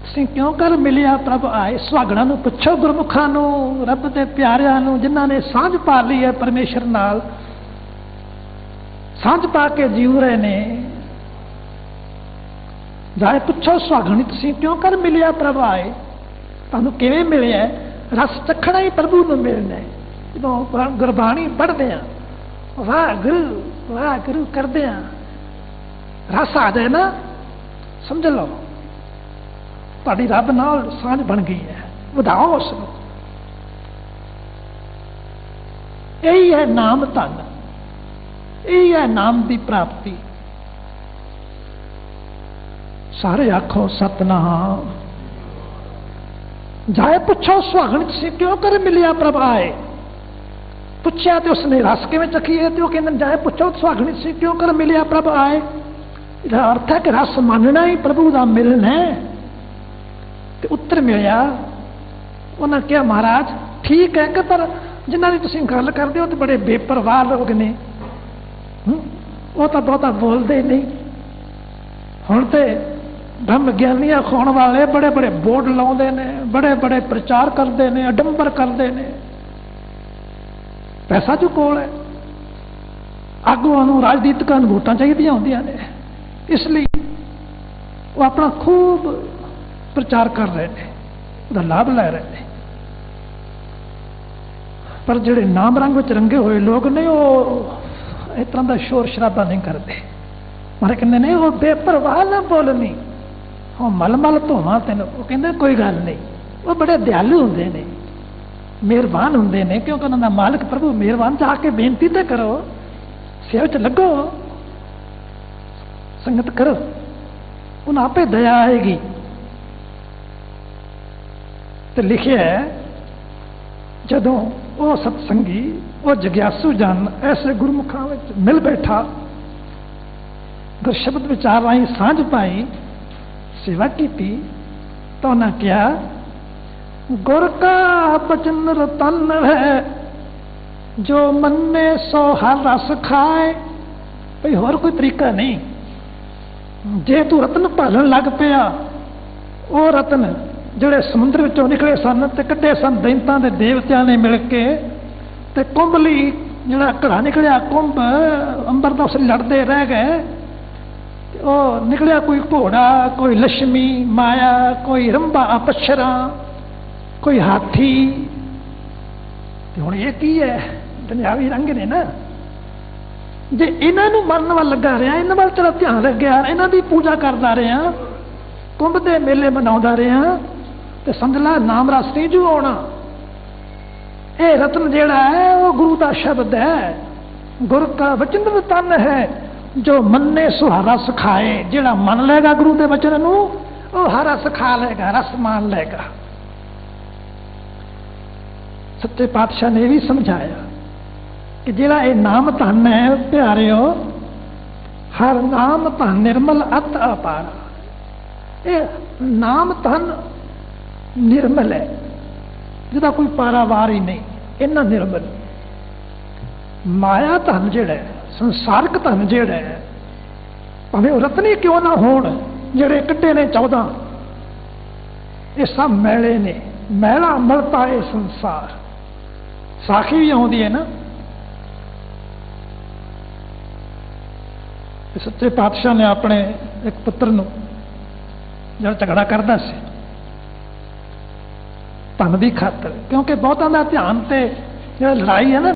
B: ਤੁਸੀਂ ਕਿਉਂ ਕਰ ਮਿਲਿਆ ਪ੍ਰਭ ਆਏ। ਸੁਹਾਗਣਾ ਨੂੰ ਪੁੱਛੋ, ਗੁਰਮੁਖਾਂ ਨੂੰ, ਰੱਬ ਦੇ ਪਿਆਰਿਆਂ ਨੂੰ, ਜਿਨ੍ਹਾਂ ਨੇ ਸਾਂਝ ਪਾ ਲਈ ਹੈ ਪਰਮੇਸ਼ਰ ਨਾਲ, ਸਾਂਝ ਪਾ ਕੇ ਜੀਉ ਰਹੇ ਨੇ। ਜਾਏ ਪੁੱਛੋ ਸੁਹਾਗਣੀ, ਤੁਸੀਂ ਕਿਉਂ ਕਰ ਮਿਲਿਆ ਪ੍ਰਭ ਆਏ। ਤੁਹਾਨੂੰ ਕਿਵੇਂ ਮਿਲਿਆ? ਰਸ ਚਖਣਾ ਹੀ ਪ੍ਰਭੂ ਨੂੰ ਮਿਲਣਾ ਹੈ। ਜਦੋਂ ਗੁਰਬਾਣੀ ਪੜ੍ਹਦੇ ਹਾਂ, ਵਾਹਿਗੁਰੂ ਵਾਹਿਗੁਰੂ ਕਰਦੇ ਹਾਂ, ਰਸ ਆ ਜਾਏ ਨਾ, ਸਮਝ ਲਓ ਤੁਹਾਡੀ ਰੱਬ ਨਾਲ ਸਾਂਝ ਬਣ ਗਈ ਹੈ। ਵਧਾਓ ਉਸ ਨੂੰ। ਇਹੀ ਹੈ ਨਾਮ ਧਨ, ਇਹੀ ਹੈ ਨਾਮ ਦੀ ਪ੍ਰਾਪਤੀ। ਸਾਰੇ ਆਖੋ ਸਤਨਾਮ। ਜਾਏ ਪੁੱਛੋ ਸੁਹਾਗਣ, ਤੁਸੀਂ ਕਿਉਂ ਕਰ ਮਿਲਿਆ ਪ੍ਰਭ ਆਏ। ਪੁੱਛਿਆ ਤੇ ਉਸਨੇ ਰਸ ਕਿਵੇਂ ਚਖੀ ਹੈ, ਤੇ ਉਹ ਕਹਿੰਦੇ ਜਾਏ ਪੁੱਛੋ ਸੁਹਾਗਣ, ਤੁਸੀਂ ਕਿਉਂ ਕਰ ਮਿਲਿਆ ਪ੍ਰਭ ਆਏ। ਇਹਦਾ ਅਰਥ ਹੈ ਕਿ ਰਸ ਮੰਨਣਾ ਹੀ ਪ੍ਰਭੂ ਦਾ ਮਿਲਣਾ ਹੈ। ਤੇ ਉੱਤਰ ਮਿਲਿਆ। ਉਹਨਾਂ ਕਿਹਾ ਮਹਾਰਾਜ ਠੀਕ ਹੈ ਕਿ ਪਰ ਜਿਨ੍ਹਾਂ ਦੀ ਤੁਸੀਂ ਗੱਲ ਕਰਦੇ ਹੋ ਤੇ ਬੜੇ ਬੇਪਰਵਾਹ ਲੋਕ ਨੇ, ਉਹ ਤਾਂ ਬਹੁਤਾ ਬੋਲਦੇ ਨਹੀਂ। ਹੁਣ ਤੇ ਬ੍ਰਹਮ ਗਿਆਨੀਆਂ ਖਾਣ ਵਾਲੇ ਬੜੇ ਬੜੇ ਬੋਰਡ ਲਾਉਂਦੇ ਨੇ, ਬੜੇ ਬੜੇ ਪ੍ਰਚਾਰ ਕਰਦੇ ਨੇ, ਅਡੰਬਰ ਕਰਦੇ ਨੇ। ਪੈਸਾ ਜੋ ਕੋਲ ਹੈ, ਆਗੂਆਂ ਨੂੰ, ਰਾਜਨੀਤਿਕਾਂ ਨੂੰ ਵੋਟਾਂ ਚਾਹੀਦੀਆਂ ਹੁੰਦੀਆਂ ਨੇ, ਇਸ ਲਈ ਉਹ ਆਪਣਾ ਖੂਬ ਪ੍ਰਚਾਰ ਕਰ ਰਹੇ ਨੇ, ਉਹਦਾ ਲਾਭ ਲੈ ਰਹੇ ਨੇ। ਪਰ ਜਿਹੜੇ ਨਾਮ ਰੰਗ ਵਿੱਚ ਰੰਗੇ ਹੋਏ ਲੋਕ ਨੇ, ਉਹ ਇਸ ਤਰ੍ਹਾਂ ਦਾ ਸ਼ੋਰ ਸ਼ਰਾਬਾ ਨਹੀਂ ਕਰਦੇ। ਮਾਰੇ ਕਹਿੰਦੇ ਨੇ ਉਹ ਬੇਪਰਵਾਹ ਨਾ ਬੋਲਣੀ, ਉਹ ਮਲ ਮਲ ਧੋਵਾਂ ਤੈਨੂੰ। ਉਹ ਕਹਿੰਦੇ ਕੋਈ ਗੱਲ ਨਹੀਂ, ਉਹ ਬੜੇ ਦਿਆਲੂ ਹੁੰਦੇ ਨੇ, ਮਿਹਰਬਾਨ ਹੁੰਦੇ ਨੇ, ਕਿਉਂਕਿ ਉਹਨਾਂ ਦਾ ਮਾਲਕ ਪ੍ਰਭੂ ਮਿਹਰਬਾਨ। ਜਾ ਕੇ ਬੇਨਤੀ ਤੇ ਕਰੋ, ਸੇਵਾ 'ਚ ਲੱਗੋ, ਸੰਗਤ ਕਰੋ, ਉਹਨਾਂ ਆਪੇ ਦਇਆ ਆਏਗੀ। ਤੇ ਲਿਖਿਆ ਜਦੋਂ ਉਹ ਸਤਸੰਗੀ, ਉਹ ਜਗਿਆਸੂ ਜਨ ਐਸੇ ਗੁਰਮੁਖਾਂ ਵਿੱਚ ਮਿਲ ਬੈਠਾ, ਗੁਰਸ਼ਬਦ ਵਿਚਾਰ ਰਾਹੀਂ ਸਾਂਝ ਪਾਈ, ਸੇਵਾ ਕੀਤੀ, ਤਾਂ ਉਹਨਾਂ ਕਿਹਾ ਗੁਰ ਕਾ ਬਚਨ ਰਤਨ ਹੈ, ਜੋ ਮੰਨੇ ਸੋ ਹਰ ਰਸ ਖਾਏ। ਭਈ ਹੋਰ ਕੋਈ ਤਰੀਕਾ ਨਹੀਂ। ਜੇ ਤੂੰ ਰਤਨ ਭਾਲਣ ਲੱਗ ਪਿਆ, ਉਹ ਰਤਨ ਜਿਹੜੇ ਸਮੁੰਦਰ ਵਿੱਚੋਂ ਨਿਕਲੇ ਸਨ ਤੇ ਕੱਢੇ ਸਨ ਦੈਂਤਾਂ ਦੇ ਦੇਵਤਿਆਂ ਨੇ ਮਿਲ ਕੇ, ਤੇ ਕੁੰਭ ਲਈ ਜਿਹੜਾ ਘੜਾ ਨਿਕਲਿਆ, ਕੁੰਭ ਅੰਬਰ ਦਾ ਉਸ ਲੜਦੇ ਰਹਿ ਗਏ। ਉਹ ਨਿਕਲਿਆ ਕੋਈ ਘੋੜਾ, ਕੋਈ ਲక్ష్ਮੀ ਮਾਇਆ, ਕੋਈ ਰੰਭਾ ਅਪਸ਼ਰਾ, ਕੋਈ ਹਾਥੀ। ਤੇ ਹੁਣ ਇਹ ਕੀ ਹੈ? ਦੁਨਿਆਵੀ ਰੰਗ ਨੇ ਨਾ। ਜੇ ਇਹਨਾਂ ਨੂੰ ਮੰਨਣ ਵੱਲ ਲੱਗਾ ਰਿਹਾ, ਇਹਨਾਂ ਵੱਲ ਤੇਰਾ ਧਿਆਨ ਲੱਗਿਆ, ਇਹਨਾਂ ਦੀ ਪੂਜਾ ਕਰਦਾ ਰਿਹਾ, ਕੁੰਭ ਦੇ ਮੇਲੇ ਮਨਾਉਂਦਾ ਰਿਹਾ, ਤੇ ਸਮਝ ਲੈ ਨਾਮ ਰਸ ਨਹੀਂ ਜੂ ਆਉਣਾ। ਇਹ ਰਤਨ ਜਿਹੜਾ ਹੈ ਉਹ ਗੁਰੂ ਦਾ ਸ਼ਬਦ ਹੈ। ਗੁਰ ਕਾ ਵਚਨ ਰਤਨ ਹੈ, ਜੋ ਮੰਨੇ ਸੋ ਹਰ ਰਸ ਖਾਏ। ਜਿਹੜਾ ਮੰਨ ਲਏਗਾ ਗੁਰੂ ਦੇ ਵਚਨ ਨੂੰ, ਉਹ ਹਰ ਰਸ ਖਾ ਲਏਗਾ, ਰਸ ਮਾਣ ਲਏਗਾ। ਸੱਚੇ ਪਾਤਸ਼ਾਹ ਨੇ ਇਹ ਵੀ ਸਮਝਾਇਆ ਕਿ ਜਿਹੜਾ ਇਹ ਨਾਮ ਧਨ ਹੈ ਪਿਆਰਿਓ, ਹਰ ਨਾਮ ਧਨ ਨਿਰਮਲ ਅਤ ਅਪਾਰ। ਇਹ ਨਾਮ ਧਨ ਨਿਰਮਲ ਹੈ, ਜਿਹਦਾ ਕੋਈ ਪਾਰਾਵਾਰ ਹੀ ਨਹੀਂ, ਇੰਨਾ ਨਿਰਮਲ। ਮਾਇਆ ਧਨ ਜਿਹੜਾ, ਸੰਸਾਰਕ ਧਨ ਜਿਹੜਾ, ਭਾਵੇਂ ਉਹ ਰਤਨੀ ਕਿਉਂ ਨਾ ਹੋਣ, ਜਿਹੜੇ ਕੱਢੇ ਨੇ 14, ਇਹ ਸਭ ਮੈਲੇ ਨੇ। ਮੈਲਾ ਮਲਤਾ ਇਹ ਸੰਸਾਰ। ਸਾਖੀ ਵੀ ਆਉਂਦੀ ਹੈ ਨਾ, ਤੇ ਸੱਚੇ ਪਾਤਸ਼ਾਹ ਨੇ ਆਪਣੇ ਇੱਕ ਪੁੱਤਰ ਨੂੰ ਜਿਹੜਾ ਝਗੜਾ ਕਰਦਾ ਸੀ ਧਨ ਦੀ ਖਾਤਰ, ਕਿਉਂਕਿ ਬਹੁਤਾਂ ਦਾ ਧਿਆਨ ਤੇ ਜਿਹੜਾ ਲੜਾਈ ਹੈ ਨਾ